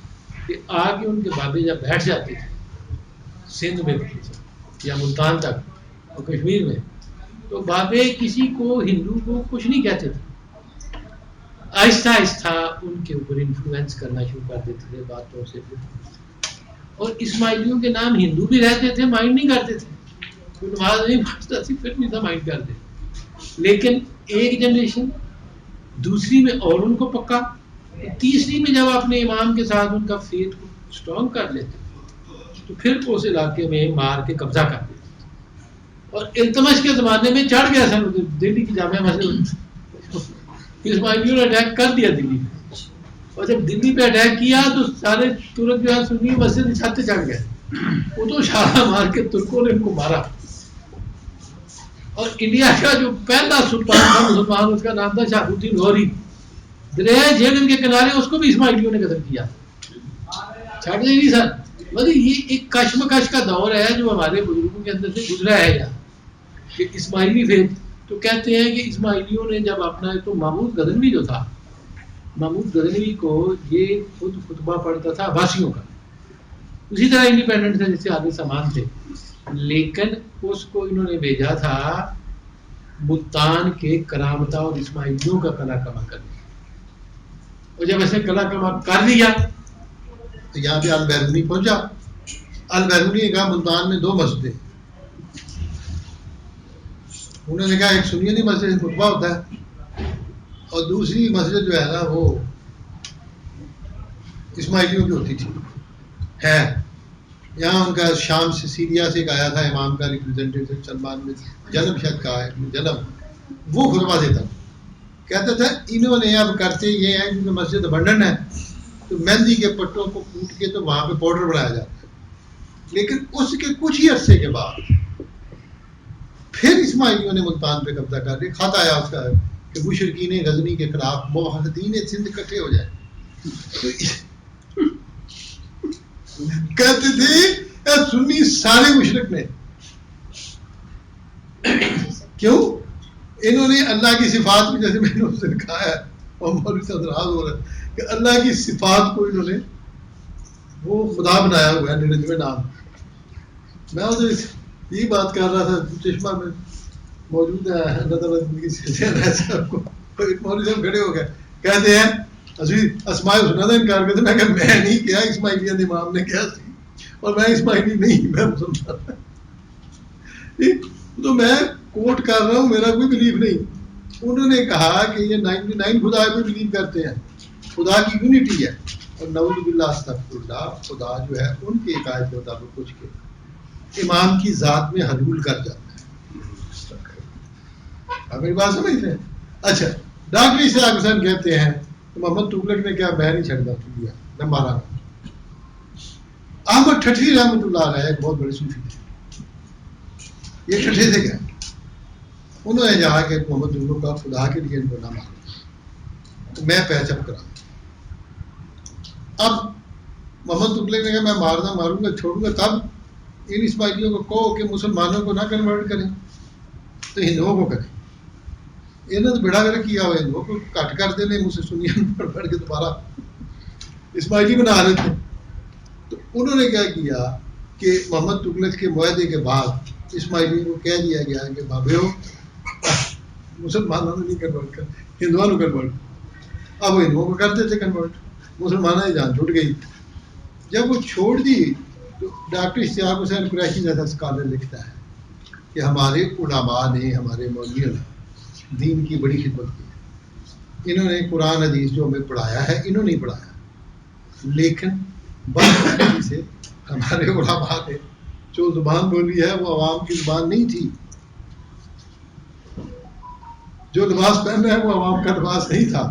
کہ آگے ان کے بابے جب بیٹھ جاتے تھے سندھ میں یا ملتان تک اور کشمیر میں, تو بابے کسی کو, ہندو کو کچھ نہیں کہتے تھے. آہستہ آہستہ ان کے اوپر انفلوئنس کرنا شروع کر دیتے تھے باتوں سے. اور اسماعیلیوں کے نام ہندو بھی رہتے تھے, مائنڈ نہیں کرتے تھے, کوئی نماز نہیں پڑھتا تھی پھر بھی تھا مائنڈ کرتے. لیکن ایک جنریشن دوسری میں اور ان کو پکا, تیسری میں جب اپنے امام کے ساتھ ان کا فیتھ کو اسٹرانگ کر لیتے تو پھر اس علاقے میں مار کے قبضہ کر دیتے. اور التمش کے زمانے میں چڑھ گیا سر دلی کی جامع مسجد, اسماعیلیوں نے اٹیک کر دیا دلی پہ. اور جب دلی پہ اٹیک کیا تو سارے ترک جو ہے سنی مسجد چھت پہ چڑھ گئے, وہ تو شارہ مار کے ترکوں نے ان کو مارا. اور انڈیا کا جو پہلا سلطان تھا مسلمان, اس کا نام تھا شاہ الدین غوری, دریا جھیلم کے کنارے, اس کو بھی اسماعیلیوں نے قتل کیا. چھڑ نہیں سر, مطلب یہ ایک کشمکش کا دور ہے جو ہمارے بزرگوں کے اندر سے گزرا ہے یہاں کہ اسماعیلی فیتھ. تو کہتے ہیں کہ اسماعیلیوں نے جب اپنا, تو محمود غزنوی جو تھا, محمود غزنوی کو یہ خود خطبہ پڑھتا تھا عباسیوں کا, اسی طرح انڈیپینڈنٹ تھے جیسے عادل سامان تھے, لیکن اس کو انہوں نے بھیجا تھا ملتان کے کرامتا اور اسماعیلیوں کا کلا کما کرنے. اور جب ایسے کلا کما کر لیا تو یہاں پہ البیرونی پہنچا. البیرونی نے کہا ملتان میں 2 مسجدیں, انہوں نے کہا ایک سنیانی مسجد خطبہ ہوتا ہے اور دوسری مسجد جو ہے نا وہ اسماعیلیوں کی ہوتی تھی ہے. یہاں ان کا شام سے, سیریا سے ایک آیا تھا امام کا ریپرزینٹیٹیو, سلمان میں جنم شد کا ہے جنم, وہ خطبہ دیتا کہتا تھا انہوں نے اب کرتے یہ ہیں کیونکہ مسجد ابنڈن ہے تو مہندی کے پٹوں کو کوٹ کے تو وہاں پہ پاؤڈر بنایا جاتا ہے. لیکن اس کے کچھ ہی عرصے کے بعد پھر اسماعیلیوں نے ملتان پہ قبضہ کر لیا. خط آیا اس کا کہ مشرکین غزنی کے خلاف موحدین سندھ اکٹھے ہو جائیں. کہتے تھے سنی سارے مشرک نے, کیوں؟ انہوں نے اللہ کی صفات میں, جیسے میں نے اس دن کہا ہے اور مولوی صاحب ناراض ہو رہا ہے کہ اللہ کی صفات کو انہوں نے وہ خدا بنایا ہوا ہے 99 نام. میں ادھر یہی بات کر رہا تھا, چشمہ میں موجود ہے اللہ تعالیٰ زندگی سے صاحب کو, ایک مولوی صاحب کھڑے ہو گئے کہتے ہیں اسماء الحسنہ کا انکار کرتے. میں کہا میں نہیں کیا, اسماعیلیہ امام نے کیا سی, اور میں اسماعیلی نہیں, میں مسلمان. تو میں کوٹ کر رہا ہوں, میرا کوئی بلیف نہیں. انہوں نے کہا کہ یہ 99 خدا پہ بلیو کرتے ہیں، خدا کی یونٹی ہے، اور نعوذ باللہ استغفر اللہ، خدا جو ہے ان کے عقائد کے مطابق کچھ کے امام کی ذات میں حلول کر جاتا ہے. آپ میری بات سمجھتے ہیں؟ اچھا، ڈاکٹر اسحاق حسین کہتے ہیں کہ محمد تغلق نے کیا بہر نہیں چھڑتا دیا نہ مارا. احمد ٹھٹھی رحمۃ اللہ علیہ ایک بہت بڑے صوفی تھے، یہ ٹھٹھے سے گئے، انہوں نے کہا کہ محمد تغلق کا خدا کے لیے ان کو نہ مارو، تو میں پیچ اپ کرا. اب محمد تغلق نے کہا میں ماروں گا چھوڑوں گا، تب ان اسماعیلیوں کو کہو کہ مسلمانوں کو نہ کنورٹ کریں تو ہندوؤں کو کریں. انہوں نے بڑا گرا کیا ہوا ہندوؤں کو کٹ کر دینے، مجھ سے سنیاں پڑھ کے دوبارہ اسماعیلی بنا رہے تھے. تو انہوں نے کیا کیا کہ محمد تغلق کے معاہدے کے بعد اسماعیلیوں کو کہہ دیا گیا کہ بابیو مسلمانوں نے نہیں کنورٹ کر، ہندوؤں نے کنورٹ. اب وہ ہندوؤں کو کرتے تھے کنورٹ، مسلمانوں کی جان چھوٹ گئی. جب وہ چھوڑ دی تو ڈاکٹر اشتیاق حسین قریشی جیسا اسکالر لکھتا ہے کہ ہمارے علماء نے، ہمارے مولویوں نے دین کی بڑی خدمت کی. انہوں نے قرآن حدیث جو ہمیں پڑھایا ہے انہوں نے پڑھایا، لیکن بدقسمتی سے ہمارے علماء نے جو زبان بولی ہے وہ عوام کی زبان نہیں تھی، جو لباس پہنا ہے وہ عوام کا لباس نہیں تھا.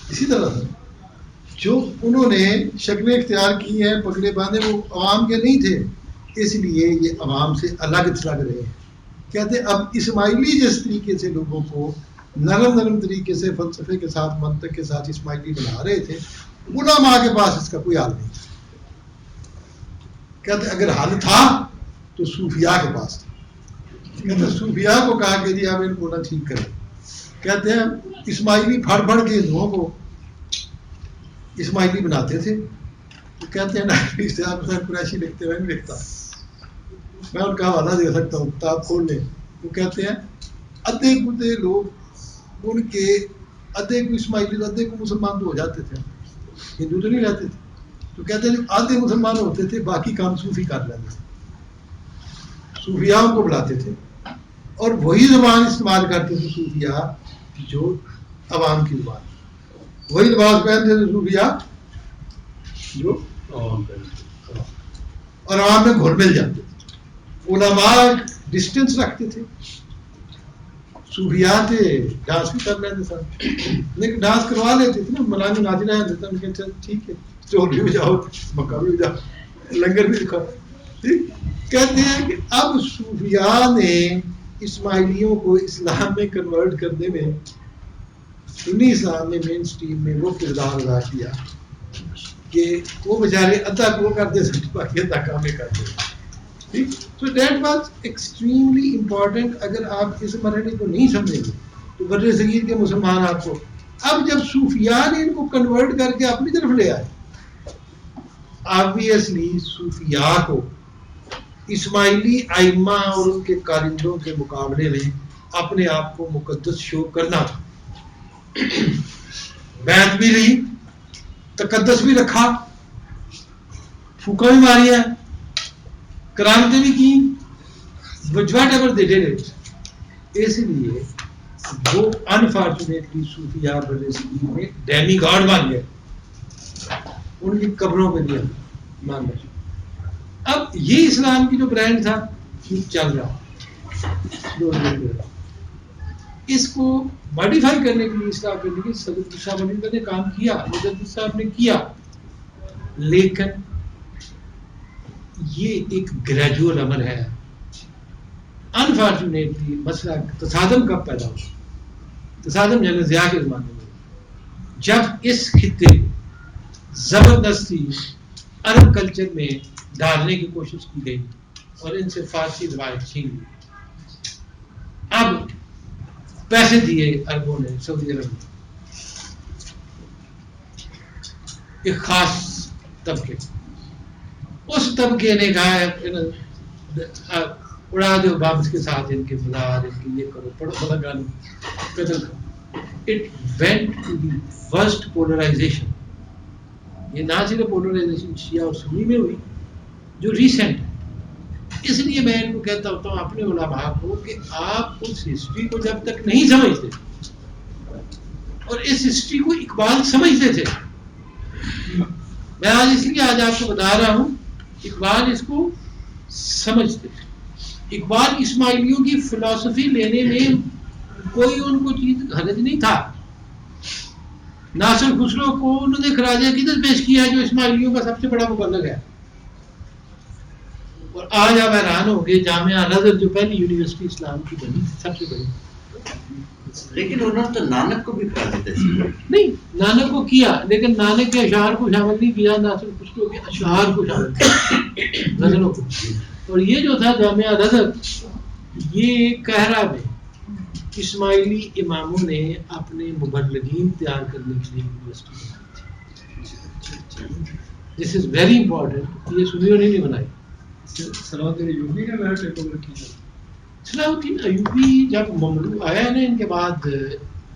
اسی طرح سے جو انہوں نے شکلیں اختیار کی ہیں، پگڑے باندھے، وہ عوام کے نہیں تھے، اس لیے یہ عوام سے الگ لگ رہے ہیں. کہتے اب اسماعیلی جس طریقے سے لوگوں کو نرم طریقے سے فلسفے کے ساتھ، منطق کے ساتھ اسماعیلی بنا رہے تھے، علماء کے پاس اس کا کوئی حل نہیں. کہتے اگر حل تھا تو صوفیاء کے پاس تھا. کہتے صوفیاء کو کہا کہ جی آپ ان کو نہ ٹھیک کریں. کہتے ہیں اسماعیلی پھڑ کے ہندوؤں کو اسماعیلی بناتے تھے. تو کہتے ہیں ڈاکٹر اشتیاق حسین قریشی لکھتے ہوئے نہیں لکھتا، میں ان کا حوالہ دے سکتا ہوں، کتاب کھول لیں. وہ کہتے ہیں ادھے کدے لوگ ان کے ادھے کو اسماعیلی ادھے کو مسلمان تو ہو جاتے تھے، ہندو تو نہیں رہتے تھے. تو کہتے ہیں آدھے مسلمان ہوتے تھے، باقی کام صوفی کر لیتے تھے. صوفیاء ان کو بلاتے تھے اور وہی زبان استعمال کرتے تھے صوفیاء جو عوام کی زبان، وہی لباس پہنتے تھے صوفیاء جو اور عوام میں گھل مل جاتے تھے. علماء ڈسٹینس رکھتے تھے، صوفیاء تھے ڈانس بھی کر لیتے سر، لیکن ڈانس کروا لیتے تھے نا، ملانی ناچنا دیتا ان کے چل ٹھیک ہے، چولی بھی جاؤ، مکہ بھی جاؤ، لنگر بھی دکھاؤ. ٹھیک کہتے ہیں کہ اب صوفیاء نے اسماعیلیوں کو اسلام میں کنورٹ کرنے میں، سنی اسلام میں مین سٹریم میں وہ کردار ادا کیا کہ وہ بیچارے ادھا کو کرتے تھے، باقی ادھا کام کرتے تھے. ٹھیک، تو دیٹ واز ایکسٹریملی امپورٹنٹ. اگر آپ اس مرحلے کو نہیں سمجھیں گے تو بر صغیر کے مسلمان آپ کو، اب جب صوفیاء نے ان کو کنورٹ کر کے اپنی طرف لے آئے، آبویسلی صوفیاء کو اسماعیلی ائمہ اور ان کے کارندوں کے مقابلے میں اپنے آپ کو مقدس شو کرنا تھا. بیعت بھی لی، تقدس بھی رکھا، پھوکا بھی ماری ہے، کرامتیں بھی کی، whatever they did it. اس لیے وہ انفارچونیٹلی صوفیاء بر صغیر میں ڈیمی گاڈ بن گئے، ان کی قبروں پہ دیا مان رہے. اب یہ اسلام کی جو برانڈ تھا یہ چل رہا، اس کو ماڈیفائی کرنے کے لیے، اصلاح کرنے کے لیے صدر شاہ ولی اللہ نے کام کیا، مجدد صاحب نے کیا، لیکن یہ ایک گریجول عمل ہے. انفارچونیٹلی مسئلہ تصادم کب پیدا ہوا؟ تصادم جنرل ضیاء کے زمانے میں، جب اس خطے زبردستی عرب کلچر میں ڈالنے کی کوشش کی گئی اور ان سے فارسی روایت چھین لی. اب پیسے دیے عربوں نے، سعودی عرب نے، ایک خاص طبقے، اس طبقے نے کہا اڑا دو بامس کے ساتھ ان کے مزار، ان کے یہ کرو، پڑھو بڑا گانو، قتل کرو. It went to the worst polarization. یہ نہ صرف پولرائزیشن شیعہ اور سنی میں ہوئی جو ریسنٹ ہے، اس لیے میں ان کو کہتا ہوتا ہوں اپنے علماء کو کہ آپ اس ہسٹری کو جب تک نہیں سمجھتے، اور اس ہسٹری کو اقبال سمجھتے تھے، میں آج آپ کو بتا رہا ہوں اقبال اس کو سمجھتے تھے. اقبال اسماعیلیوں کی فلسفی لینے میں کوئی ان کو چیز حرج نہیں تھا. ناصر خسرو کو انہوں نے خراج عقیدت پیش کیا جو اسماعیلیوں کا سب سے بڑا مبلغ ہے. اور آج آپ حیران ہو گئے جامعہ الازہر جو پہلی یونیورسٹی اسلام کی بنی سب سے بڑی، لیکن انہوں نے تو نانک کو بھی کر دیتے نہیں، نانک کو کیا لیکن نانک کے اشعار کو شامل نہیں کیا، ناصر خسرو کے اشعار کو شامل کیا، غزلوں کو. اور یہ جو تھا جامعہ الازہر، یہ قاہرہ میں اسماعیلی اماموں نے اپنے مبلغین تیار کرنے کے لیے یونیورسٹی بنائی تھی. دس از ویری امپورٹنٹ. یہ سنیوں نے نہیں بنائی. صلاح الدین ایوبی کا میرا ٹیک اوور کیا. صلاح الدین ایوبی جب مملوک آیا نا، ان کے بعد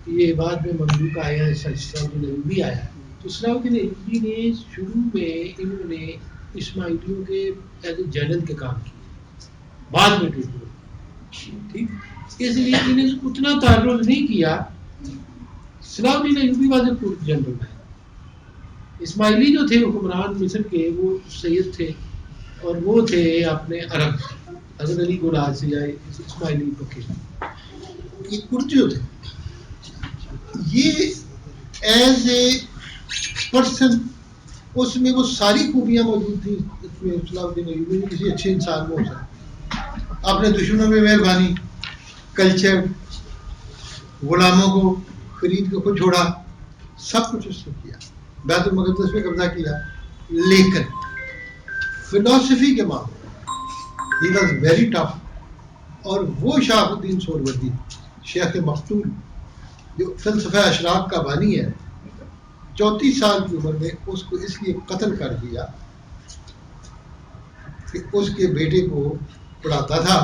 یہ بعد میں مملوک آیا، صلاح الدین ایوبی آیا، تو صلاح الدین ایوبی نے شروع میں انہوں نے اسماعیلیوں کے ایز اے جنرل کے کام کیے، بعد میں ٹیک اوور. ٹھیک، اس لیے انہیں اتنا تعرض نہیں کیا. Salahuddin Ayyubi was a good general man. اسماعیلی جو تھے حکمران مصر کے، وہ سید تھے اور وہ تھے اپنے عرب، حضرت علی گولاج سے جائے اسماعیلی پکے. یہ کرجو تھے، یہ ایز اے پرسن اس میں وہ ساری خوبیاں موجود تھیں اس میں صلاح الدین ایوبی میں کسی اچھے انسان میں ہو سکتا. اپنے دشمنوں میں مہربانی، کلچر، غلاموں کو خرید کے خود چھوڑا، سب کچھ اس نے کیا، بیت المقدس میں قبضہ کیا. لیکن فلسفی کے معاملے ہی واز ویری ٹف. اور وہ شہاب الدین سہروردی، شیخ مقتول، جو فلسفہ اشراق کا بانی ہے، 34 سال کی عمر میں اس کو اس لیے قتل کر دیا کہ اس کے بیٹے کو پڑھاتا تھا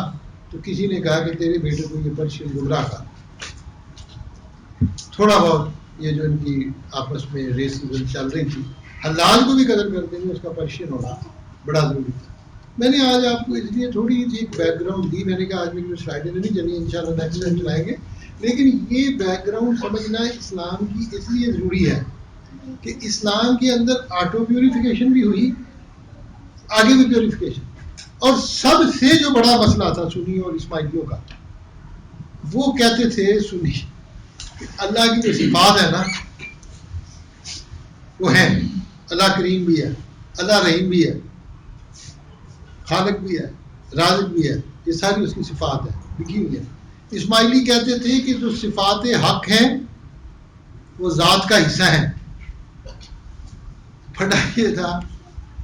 تو کسی نے کہا کہ تیرے بیٹے کو یہ پرشین گمراہ کر. تھوڑا بہت یہ جو ان کی آپس میں ریسزم چل رہی تھی، حلال کو بھی قتل کرتے ہوئے اس کا پرشین ہونا بڑا ضروری تھا. میں نے آج آپ کو اس لیے تھوڑی سی ایک بیک گراؤنڈ دی. میں نے کہا آج میری سلائڈیں نہیں چلی، انشاءاللہ نیکسٹ ٹائم چلائیں گے. لیکن یہ بیک گراؤنڈ سمجھنا اسلام کی اس لیے ضروری ہے کہ اسلام کے اندر آٹو پیوریفیکیشن بھی ہوئی، آگے بھی پیوریفیکیشن. اور سب سے جو بڑا مسئلہ تھا سنی اور اسماعیلیوں کا، وہ کہتے تھے سنی کہ اللہ کی جو صفات ہے نا وہ ہیں، اللہ کریم بھی ہے، اللہ رحیم بھی ہے، خالق بھی ہے، رازق بھی ہے، یہ ساری اس کی صفات ہیں لکھی ہوئی ہیں. اسماعیلی کہتے تھے کہ جو صفات حق ہیں وہ ذات کا حصہ ہیں. پھٹا یہ تھا،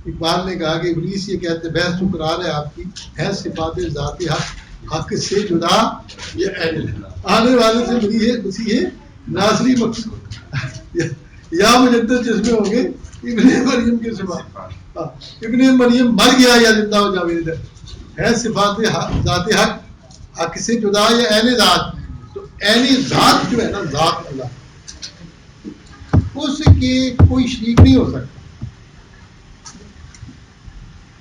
اقبال نے کہا کہ ابلیس یہ کہتے بحث تو قرار ہے آپ کی، ہے صفات ذات حق، حق سے جدا یہ آنے والے سے بری ہے مسیح ناصری مقصود یا مجدد جس میں ہوں گے ابن مریم کے صفات. ابن مریم مر گیا یا زندہ ہو جاوید ہے صفات ذات حق، حق سے جدا یا عین ذات. تو عین ذات جو ہے نا، ذات اللہ، اس کے کوئی شریک نہیں ہو سکتا.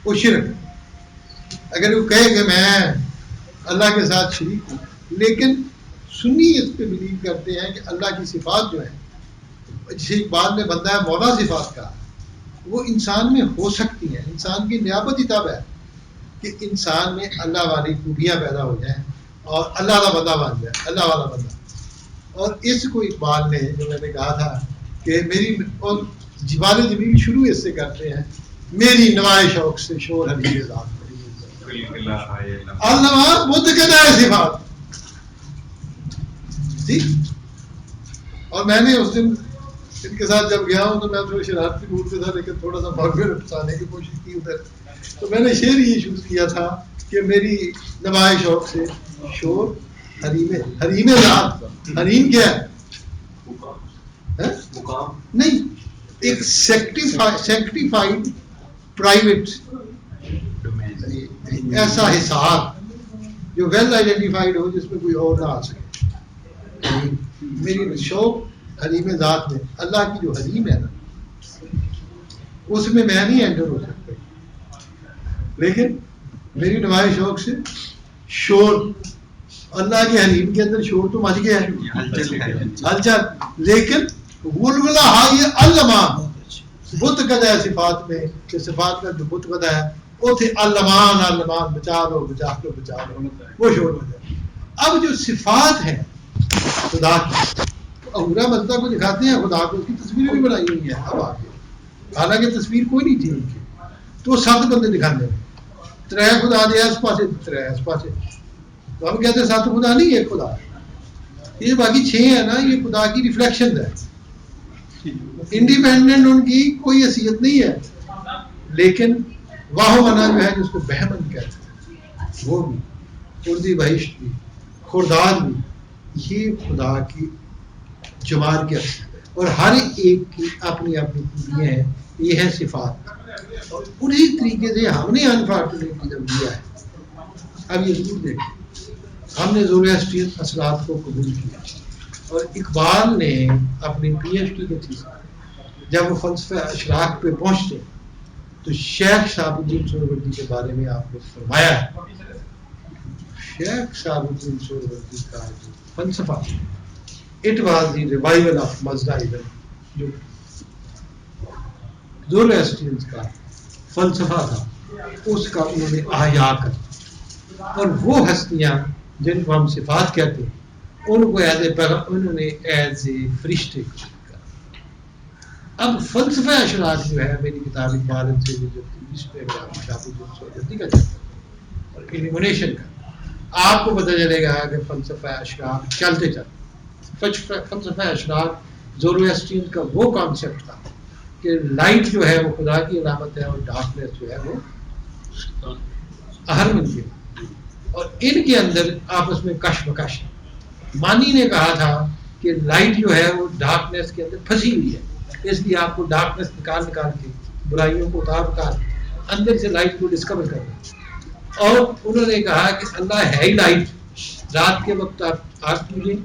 وہ شرک، اگر وہ کہے کہ میں اللہ کے ساتھ شریک ہوں. لیکن سنی اس پہ بلیو کرتے ہیں کہ اللہ کی صفات جو ہیں، جسے اقبال نے بندہ مولا صفات کا، وہ انسان میں ہو سکتی ہیں. انسان کی نیابتی تب ہے کہ انسان میں اللہ والی خوبیاں پیدا ہو جائیں اور اللہ کا بندہ بن جائے، اللہ والا بندہ. اور اس کو اقبال نے، جو میں نے کہا تھا کہ میری اور جبال جمیل شروع اس سے کرتے ہیں، میری نوائے شوق سے شور حبیب ذات اللہ بدھ کے نئے صفات. ٹھیک. اور میں نے اس دن ان کے ساتھ جب گیا ہوں تو میں تھوڑا شرارتی موڈ پہ تھا، لیکن تھوڑا سا بھاگے پھنسانے کی کوشش کی ادھر. تو میں نے شعر یہ شروع کیا تھا کہ میری نوائے شوق سے شور حریم ذات. حریم کیا ہے؟ نہیں، ایک سیکٹیفائڈ پرائیویٹ ایسا حساب جو ویل آئیڈینٹیفائڈ ہو، جس میں کوئی اور نہ آ سکے. میری شوق حریم ذات میں، اللہ کی جو حریم ہے نا، اس میں نہیں انٹر ہو سکتا. لیکن میری نمائش شوق سے شور، اللہ کے حریم کے اندر شور تو مچ گیا ہے، ہلچل ہے. ہلچل، لیکن ولولا یہ علمان بت قد ہے صفات میں، کہ صفات میں جو بت قد ہے اوتھے علمان علمان بچا لو بچا لو بچا لو، وہ شور ہو جائے. اب جو صفات ہیں خدا کی، اورا مزدہ کو دکھاتے ہیں خدا کو، اس کی تصویریں بھی بنائی ہوئی ہیں. اب آگے حالانکہ تصویر کوئی نہیں تھی ان کی، تو 7 بندے دکھانے ہیں، 3 خدا دے اس پاسے 3 اس پاسے، تو ہم کہتے ہیں 7 خدا نہیں، 1 خدا. یہ باقی 6 ہے نا، یہ خدا کی ریفلیکشن ہے، انڈیپینڈنٹ ان کی کوئی حیثیت نہیں ہے. لیکن واہ منا جو ہے جس کو بہمن کہتے ہیں، وہ بھی اردی بہشت بھی خورداد بھی، یہ خدا کی جمال کے اثر، اور ہر ایک کی اپنی اپنی خوبیاں ہیں. یہ ہے صفات، اور اسی طریقے سے ہم نے انفارچونیٹلی جب دیا ہے. اب یہ ضرور دیکھیں، ہم نے زورواسٹرین اثرات کو قبول کیا، اور اقبال نے اپنی پی ایچ ڈی کے تھیسس جب وہ فلسفہ اشراق پہ پہنچتے تو شیخ شہاب الدین سہروردی کے بارے میں آپ نے فرمایا ہے. شیخ شہاب الدین سہروردی کا جو فلسفہ، it was the revival of Mazdaism, جو زورواسٹرینز کا فلسفہ تھا، اس کا انہوں نے احیا کر، اور وہ ہستیاں جن کو ہم صفات کہتے ہیں ان کو انہوں نے ایز اے فرشتے کہا. اب فلسفہ اشراق جو ہے میری کتاب اقبال سے جو 30 پیراگراف شاپ الدین کا چلتا ہے، اور ایلیمنیشن کا، آپ کو پتہ چلے گا کہ فلسفہ اشراق چلتے فلسفہ اشراق زورواسٹرین کا وہ کانسیپٹ تھا کہ لائٹ جو ہے وہ خدا کی علامت ہے، اور ڈارکنیس جو ہے وہ اہرمن کی، اور ان کے اندر آپس میں کشمکش ہے. مانی نے کہا تھا کہ لائٹ جو ہے وہ ڈارکنیس کے اندر پھنسی ہوئی ہے، اس لیے آپ کو ڈارکنیس نکال کے برائیوں کو اتار اندر سے لائٹ کو ڈسکور کرنا. اور انہوں نے کہا کہ اللہ ہے ہی لائٹ، رات کے وقت آپ آگ پوجیں،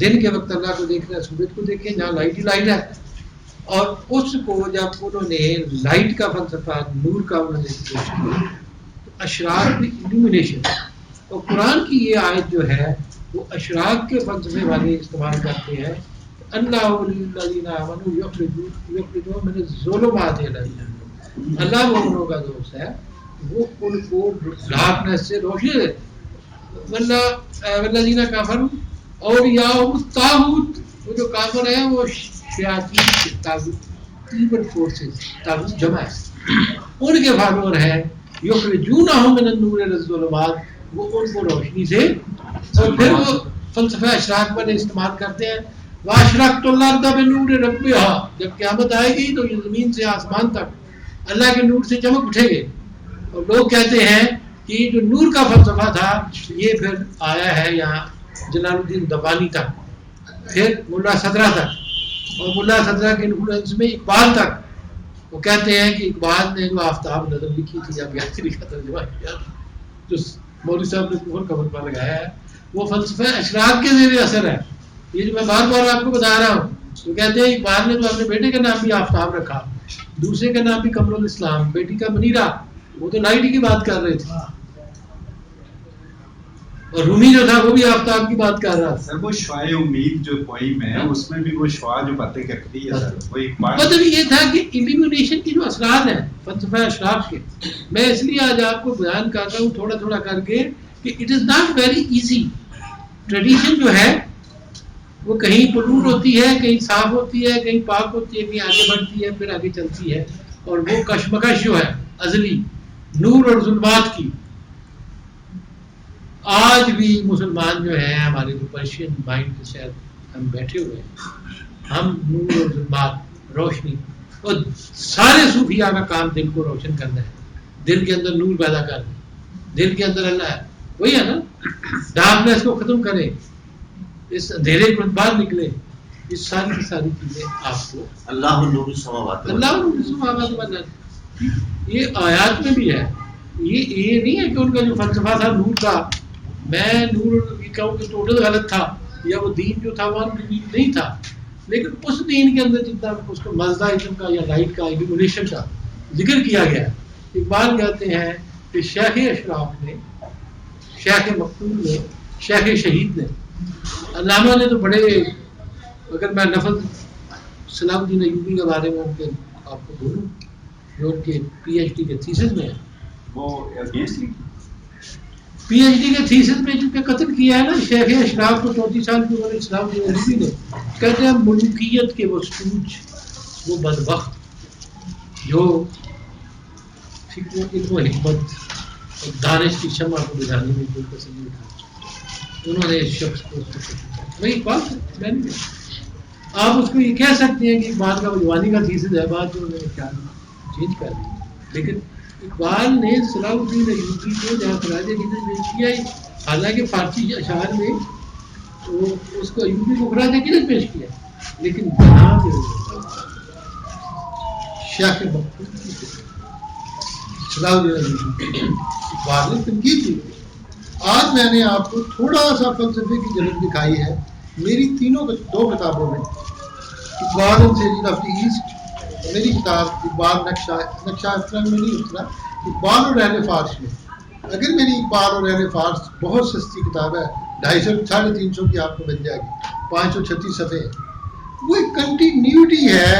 دن کے وقت اللہ کو دیکھنا سورج کو دیکھیں، جہاں لائٹ ہی لائٹ ہے. اور اس کو جب انہوں نے لائٹ کا فلسفہ، نور کا انہوں نے پیش کیا، تو اشراق میں illumination، اور قرآن کی یہ آیت جو ہے وہ اشراق کے فلسفے والے استعمال کرتے ہیں. اللہ الذین آمنوا یخرجون من الظلمات الی النور، اللہ مومنوں کا دوست ہے، وہ ان کو ڈارکنیس سے روشنی دے. والذین کفروا اولیاءہم الطاغوت، وہ جو کافر ہیں وہ شیاطین طاغوت، ایون فورسز، طاغوت جمع ہے، ان کے فالوور ہیں. یخرجونہم من النور الی الظلمات، وہ ان کو روشنی سے، اور پھر وہ فلسفہ اشراق پر استعمال کرتے ہیں. واشرقت الارض بنور ربها، جب قیامت آئے گی تو یہ زمین سے آسمان تک اللہ کے نور سے چمک اٹھے گے. اور لوگ کہتے ہیں کہ یہ جو نور کا فلسفہ تھا یہ پھر آیا ہے یہاں جلال الدین دبانی تک، پھر ملا صدرہ تک، اور ملا صدرہ کے انفلوئنس میں اقبال تک. وہ کہتے ہیں کہ اقبال نے جو آفتاب نظم لکھی تھی، اب یاتری کا ترجمہ کیا، جو مولوی صاحب نے کفر کور پر لگایا ہے، وہ فلسفہ اشراق کے زیر اثر ہے. یہ جو میں بار بار آپ کو بتا رہا ہوں، وہ کہتے ہیں اقبال نے تو اپنے بیٹے کا نام بھی آفتاب رکھا، دوسرے کا نام بھی قمر الاسلام، بیٹی کا منیرہ، وہ تو لائٹ کی بات کر رہے تھے. اور رومی جو تھا وہ بھی آفتاب کی بات کر رہا تھا. سر وہ شعاع امید جو پوئم ہے اس میں بھی وہ شعاع جو باتیں کرتی ہے سر، وہ اقبال مطلب یہ تھا کہ ایلیمنیشن کی جو اثرات ہیں فلسفہ اشراق کے، میں اس لیے آج آپ کو بیان کر رہا ہوں تھوڑا تھوڑا کر کے کہ it is not very easy. Tradition جو ہے وہ کہیں پلور ہوتی ہے، کہیں صاف ہوتی ہے، کہیں پاک ہوتی ہے، کہیں آگے بڑھتی ہے، پھر آگے چلتی ہے. اور وہ کشمکش جو ہے ازلی نور اور ظلمات کی، آج بھی مسلمان جو ہیں ہمارے جو پرشین مائنڈ کے شاید ہم بیٹھے ہوئے ہیں، ہم نور اور ظلمات، روشنی، اور سارے صوفیاء کا کام دل کو روشن کرنا ہے، دل کے اندر نور پیدا کرنا، دل کے اندر اللہ ہے، وہی ہے نا، ڈارکنیس کو ختم کرے، اس اندھیرے کو باہر نکلے. یہ ساری کی ساری چیزیں آپ کو اللہ نور السماوات والارض، یہ آیات میں بھی ہے. یہ نہیں ہے کہ ان کا جو فلسفہ تھا نور کا، میں نور کہوں کہ ٹوٹل غلط تھا، یا وہ دین جو تھا وہ نہیں تھا، لیکن اس دین کے اندر جتنا اس کو مزدائزم کا یا لائٹ کا ایلیمنیشن کا ذکر کیا گیا ہے. اقبال کہتے ہیں کہ شیخ اشراف نے، شیخ مقتول نے، شیخ شہید نے، علامہ نے تو بڑے، اگر میں لفظ صلاح الدین ایوبی کے بارے میں ان کے آپ کو بولوں جو ان کے پی ایچ ڈی کے تھیسس میں ہے، وہ اگینسٹ پی ایچ ڈی کے تھیسس میں چونکہ قتل کیا ہے نا شیخ اشراف کو 34 سال کی عمر اسلام الدین ایوبی نے، کہتے ہیں ملوکیت کے وہ سوچ، وہ بدبخت جو فکر علم و حکمت اور دانش کی شمع کو بجھانے میں کوئی کسی نہیں اٹھا، انہوں نے اس شخص کو وہی بات ہے، میں نہیں کہتا۔ آپ اس کو یہ کہہ سکتے ہیں کہ اقبال کا جوانی کا تھیسس ہے، بات جو انہوں نے کیا چینج کر دی، لیکن اقبال نے صلاح الدین ایوبی کو جہاں خراج عقیدت پیش کیا ہے، حالانکہ فارسی اشعار میں وہ اس کو ایوبی کو خراج عقیدت پیش کیا، لیکن جہاں شیخ مقتول کی صلاح الدین ایوبی اقبال نے تنقید کی۔ آج میں نے آپ کو تھوڑا سا فلسفے کی جھلک دکھائی ہے میری تینوں دو کتابوں میں، Iqbal and sages of the east, میری کتاب اقبال نقشہ افرنگ میں نہیں اترا، اقبال اور اہل فارس میں۔ اگر میری اقبال اور اہل فارس بہت سستی کتاب ہے، 250 350 کی آپ کو مل جائے گی، 536 صفحے ہیں، وہ ایک کنٹینیوٹی ہے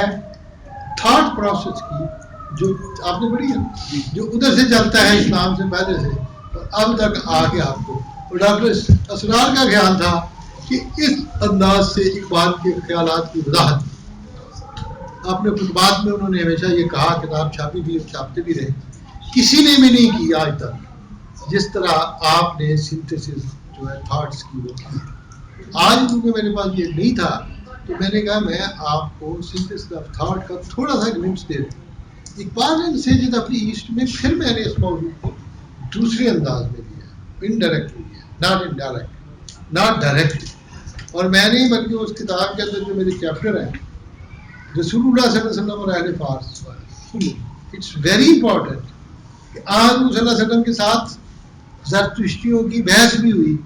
تھاٹ پروسیس کی جو آپ نے پڑھی ہے، جو ادھر سے چلتا ہے اسلام سے پہلے سے اور اب تک آ کے آپ کو۔ اور ڈاکٹر اسرار کا خیال تھا کہ اس انداز سے اقبال کے خیالات کی وضاحت، اپنے خطبات میں انہوں نے ہمیشہ یہ کہا، کتاب چھاپی بھی اور چھاپتے بھی رہے، کسی نے بھی نہیں کی آج تک جس طرح آپ نے سنتھیسس جو ہے تھاٹس کی وہ کی۔ آج کیونکہ میرے پاس یہ نہیں تھا تو میں نے کہا میں آپ کو سنتھیسس آف تھاٹ کا تھوڑا سا گلمپس دے دوں۔ Iqbal and sages of the east میں پھر میں نے اس موضوع کو دوسرے انداز میں لیا، انڈائریکٹلی لیا، ناٹ انڈائریکٹ، ناٹ ڈائریکٹ۔ اور میں نہیں بلکہ اس کتاب کے اندر جو میرے چیپٹر ہیں رسول اللہ صلی اللہ علیہ وسلم اور اہل فارس، اٹس ویری امپورٹنٹ کہ آج صلی اللہ علیہ وسلم کے ساتھ زرتشتیوں کی بحث بھی ہوئی،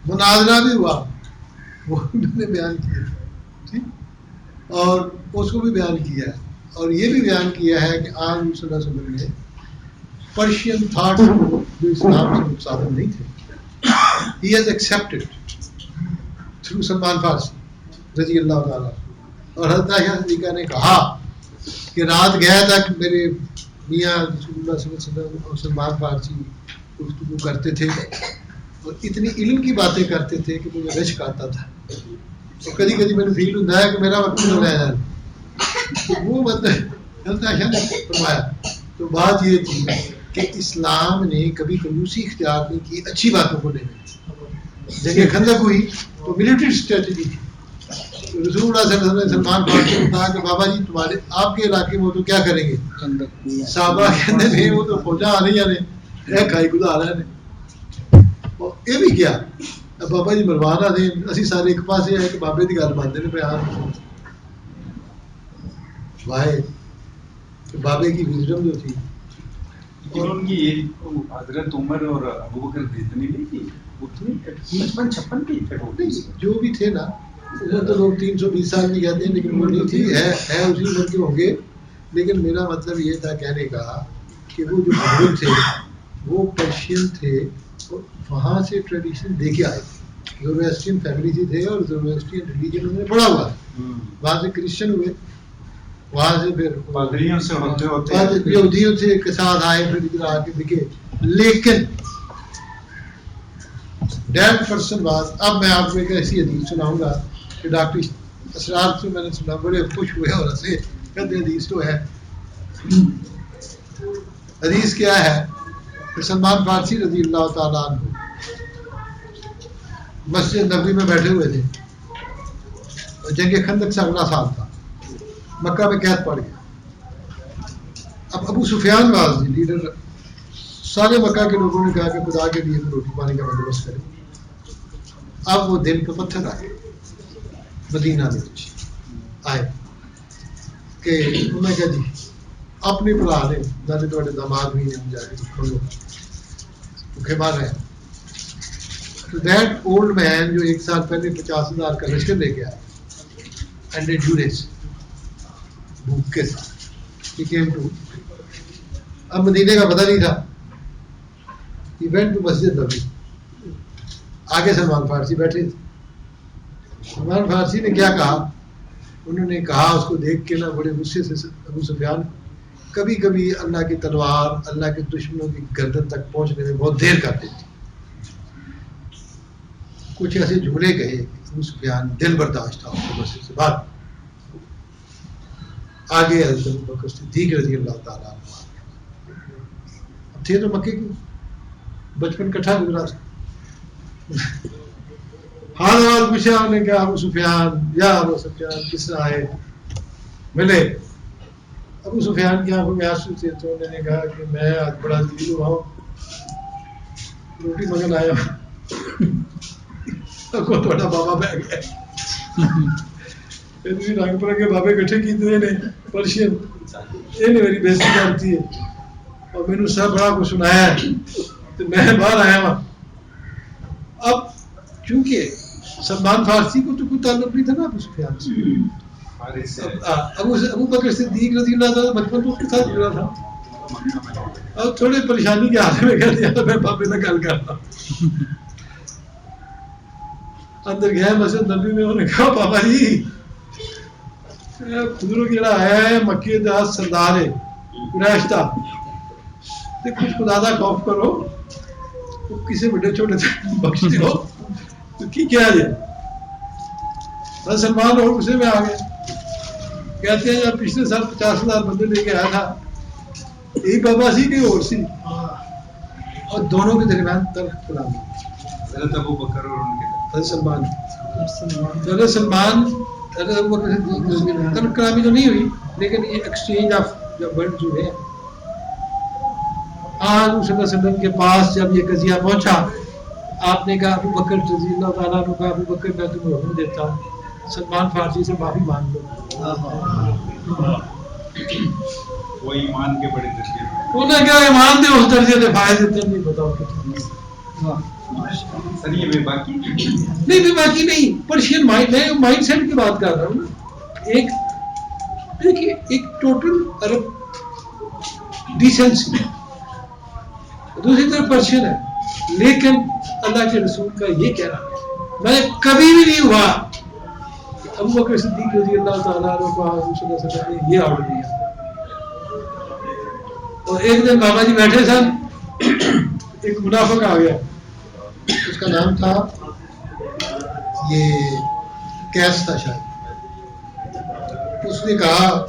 مناظرہ بھی ہوا، وہ انہوں نے بیان کیا، ٹھیک، اور اس کو بھی بیان کیا ہے، اور یہ بھی بیان کیا ہے کہ آج صلی اللہ علیہ وسلم نے پرشین تھاٹس کو جو اسلام سے متصادم نہیں تھے، he has accepted through Salman فارسی رضی اللہ تعالیٰ۔ اور حضرت عائشہ صدیقہ نے کہا کہ رات گئے تک میرے میاں رسول اللہ صلی اللہ علیہ وسلم اور سلمان فارسی گفتگو کرتے تھے اور اتنی علم کی باتیں کرتے تھے کہ مجھے رشک آتا تھا، اور کبھی کبھی میں نے فیل ہوتا ہے کہ میرا وقت نہ رہ جائے، تو وہ مطلب حضرت عائشہ نے فرمایا۔ تو بات یہ تھی کہ اسلام نے کبھی کنجوسی اختیار نہیں کی اچھی باتوں کو لینے میں۔ جنگ خندق ہوئی تو ملٹری اسٹریٹجی تھی، رسول اللہ صلی اللہ علیہ وسلم نے سلمان فارسی کو کہا کہ بابا جی تمہارے آپ کے علاقے میں تو کیا کریں گے؟ صحابہ کہتے تھے وہ تو فوجا آ رہی ہیں کھائی گزار رہے ہیں، اور یہ بھی کیا بابا جی مروانا دیں، اسی سارے ایک پاس ہے کہ بابے کی گل مانتے ہیں پیار واحد بابے کی وزڈم جو تھی۔ اور ان کی حضرت عمر اور ابوبکر اتنی نہیں تھی، اتنی 55 کی جو بھی تھے نا، عمر تو لوگ 320 سال کی کہتے ہیں لیکن وہ نہیں تھی، ہے اسی عمر کے ہوں گے، لیکن میرا مطلب یہ تھا کہنے کا کہ وہ جو بزرگ تھے وہ پرشین تھے اور وہاں سے ٹریڈیشن دے کے آئے تھے، زورویسٹین فیملی سے تھے اور زورویسٹین ریلیجن انہوں نے پڑھا ہوا ہے، وہاں سے کرسچن ہوئے، وہاں سے پھر پادریوں سے ہوتے یہودیوں سے کے ساتھ آئے، پھر ادھر آ کے دکھے، لیکن ڈیٹ پرسن بات۔ اب میں آپ کو ایک ایسی حدیث سناؤں گا کہ ڈاکٹر اسرار سے میں نے سنا، بڑے خوش ہوئے اور ہنسے، کہتے حدیث تو ہے۔ حدیث کیا ہے کہ سلمان فارسی رضی اللہ تعالیٰ عنہ مسجد نبوی میں بیٹھے ہوئے تھے، اور جنگ خندق سے اگلا سال تھا، مکہ میں قید پڑ گیا۔ اب ابو سفیان واز لیڈر، سارے مکہ کے لوگوں نے کہا کہ خدا کے لیے روٹی پانی کا بندوبست کریں۔ اب وہ دن کا پتھر آ گئے مدینہ میں آئے کہ انہوں نے کہا جی اپنے بلا لیں، نہ تو داماد بھی نہیں جا کے بھوکے مار رہے ہیں۔ تو دیٹ اولڈ مین جو 1 سال پہلے 50,000 کا لشکر لے کے آیا اینڈ ڈیوریس بھوک کے ساتھ، he came to اب مدینے کا پتہ نہیں تھا. He went to Masjid Nabawi. آگے سلمان فارسی بیٹھے تھے. سلمان فارسی نے کیا کہا؟ انہوں نے کہا اس کو دیکھ کے نا بڑے غصے سے ابو سفیان کبھی کبھی اللہ کی تلوار اللہ کے دشمنوں کی گردن تک پہنچنے میں بہت دیر کر دیتی. کچھ ایسے جملے کہے ابو سفیان دل برداشت تھا اس مسجد سے بعد. آگے حضرت ابو بکر صدیق رضی اللہ تعالیٰ عنہ اب تھے تو مکے کے بچپن کٹھا گزرا تھا. حال پوچھا انہوں نے کہا ابو سفیان کس طرح آئے ملے. ابو سفیان کی آنکھوں میں آنسو تھے تو انہوں نے کہا کہ میں آج بڑا ذلیل ہوا ہوں, روٹی منگن آیا کو تھوڑا بابا بہ گیا. رنگ برنگے بابے کٹھے کیتے نے پرشین یہ میری بےزتی کرتی ہے اور مینوں سب بڑا کچھ سنایا ہے تو میں باہر آیا ہوں. اب چونکہ سلمان فارسی کو تو کوئی تعلق نہیں تھا نا ابو سفیان سے. ابو بکر صدیق رضی اللہ تعالیٰ بچپن تو اس کے ساتھ گزرا تھا. اور تھوڑے پریشانی کے حال میں کہہ دیا میں بابے سے گل کرتا. اندر گیا مسجد نبی میں انہوں نے کہا بابا جی خدرو جڑا ہے مکی دا سردار ہے قریش دا تے کچھ خدا دا خوف کرو کسی بڑے چھوٹے سے بخش دیو تو کی کیا جائے. بس سلمان اور غصے میں آ گئے. کہتے ہیں جب پچھلے سال 50,000 بندے لے کے آیا تھا ایک بابا سی کہ اور سی اور دونوں کے درمیان ترک کلامی. حضرت ابو بکر اور ان کے حضرت سلمان حضرت ابو بکر صدیق ترک کلامی تو نہیں ہوئی لیکن یہ ایکسچینج آف ورڈ جو ہے. حضور صلی اللہ علیہ وسلم کے پاس جب یہ قضیہ پہنچا آپ نے کہا ابو بکر رضی اللہ تعالیٰ عنہ کہا ابو بکر میں تمہیں حکم دیتا ہوں سلمان فارسی سے معافی مانگ لو. وہ ایمان کے بڑے درجے انہوں نے کہا ایمان دے اس درجے دے فائدے تم نہیں بتاؤ کتنے. سر یہ بے باقی نہیں بے باقی نہیں پرشین مائنڈ میں مائنڈ سیٹ کی بات کر رہا ہوں نا. ایک دیکھیے ایک ٹوٹل عرب ڈیسنسی دوسری طرف پرشین ہے لیکن اللہ کے رسول کا یہ کہہ رہا میں کبھی بھی نہیں ہوا ابو بکر صدیق رضی اللہ تعالیٰ عنہ کو حضور صلی اللہ علیہ وسلم نے یہ آرڈر دیا. اور ایک دن بابا جی بیٹھے سن ایک منافق آ گیا اس کا نام تھا یہ کیس تھا شاید. اس نے کہا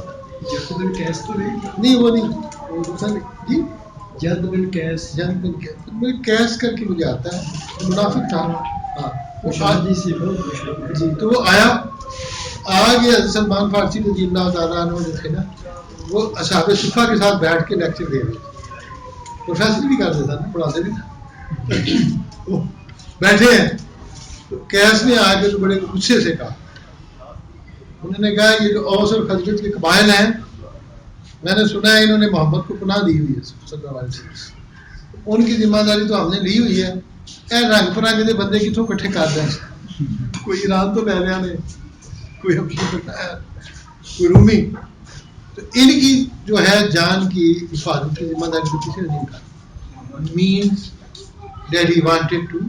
کیس تو نہیں وہ نہیں جی جد بن کیس کیس کر کے مجھے آتا ہے منافق تھا. ہاں جی تو وہ آیا گیا سلمان فارسی رضی اللہ تعالیٰ عنہ جو تھے نا وہ اصحاب صفہ کے ساتھ بیٹھ کے لیکچر دے رہے تھے. پروفیسر بھی کرتے تھا نا پڑھاتے بھی تھا. بیٹھے ہیں تو کیس نے آ کے تو بڑے غصے سے کہا انہوں نے کہا یہ جو اوس اور خزرج کے قبائل ہیں میں نے سنا ہے انہوں نے محمد کو پناہ دی ہوئی ہے صلی اللہ علیہ وسلم. ان کی ذمہ داری تو ہم نے لی ہوئی ہے. اے رنگ پرنگ کے بندے کتوں کٹھے کر دیں کوئی ایران تو لے لیا نے کوئی کوئی رومی تو ان کی جو ہے جان کی حفاظت کی ذمہ داری تو کسی نے نہیں کہا. Means that he wanted to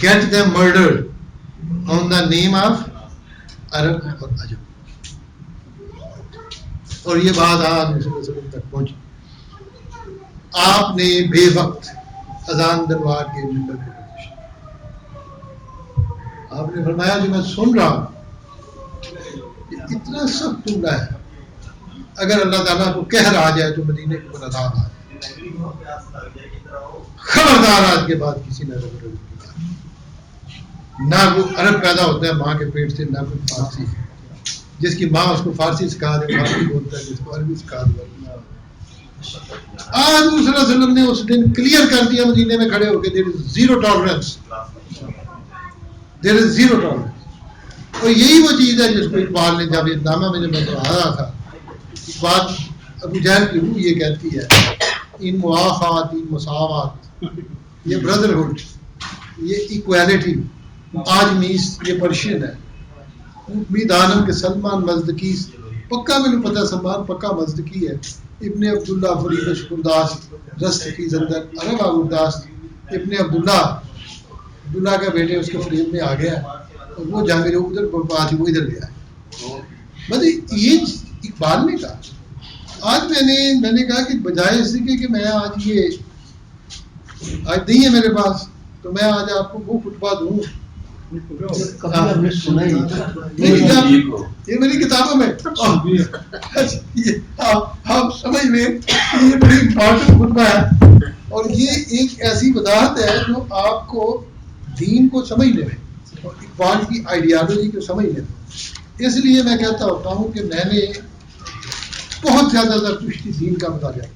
get them murdered on the name of عرب اور عجم. اور یہ بات آج صلی اللہ علیہ وسلم تک پہنچی. آپ نے بے وقت اذان دلوا کے منبر پہ آپ نے فرمایا کہ میں سن رہا ہوں کہ اتنا سخت جملہ ہے اگر اللہ تعالیٰ کو قہر آ جائے تو مدینے کے اوپر عذاب آ جائے. خبردار آج کے بعد کسی نے نہ وہ عرب پیدا ہوتا ہے ماں کے پیٹ سے نہ کوئی فارسی جس کی ماں اس کو فارسی سکھا دے فارسی بولتا ہے جس کو عربی سکھا دے. آج صلی اللہ علیہ وسلم نے اس دن کلیئر کر دیا مدینے میں کھڑے ہو کے دیر از زیرو ٹالرنس. اور یہی وہ چیز ہے جس کو اقبال نے جب نامہ میں جب میں پڑھا رہا تھا بات ابو جہل کی روح یہ کہتی ہے ان مواخات ان مساوات یہ بردرہڈ یہ ایکویلٹی آج میس یہ پرشین ہے. امید عالم کے سلمان مزدکی پکا میں نے پتا سلمان پکا مزدکی ہے ابن عبداللہ فرید شکرداس رست کی زندر عرب آگرداس ابن عبداللہ کا بیٹے اس کے فریب میں آ گیا اور وہ جا میرے ادھر بات وہ ادھر گیا. مطلب یہ اقبال نے کہا. آج میں نے کہا کہ بجائے اس کہ میں آج نہیں ہے میرے پاس تو میں آج آپ کو وہ خطبہ دوں. کبھی آپ نے سنا ہی یہ میری کتابوں میں آپ سمجھ لیں یہ بڑی امپورٹنٹ خطبہ ہے اور یہ ایک ایسی وضاحت ہے جو آپ کو دین کو سمجھنے میں اور اقبال کی آئیڈیالوجی کو سمجھنے میں. اس لیے میں کہتا ہوتا ہوں کہ میں نے بہت زیادہ زرتشتی دین کا مطالعہ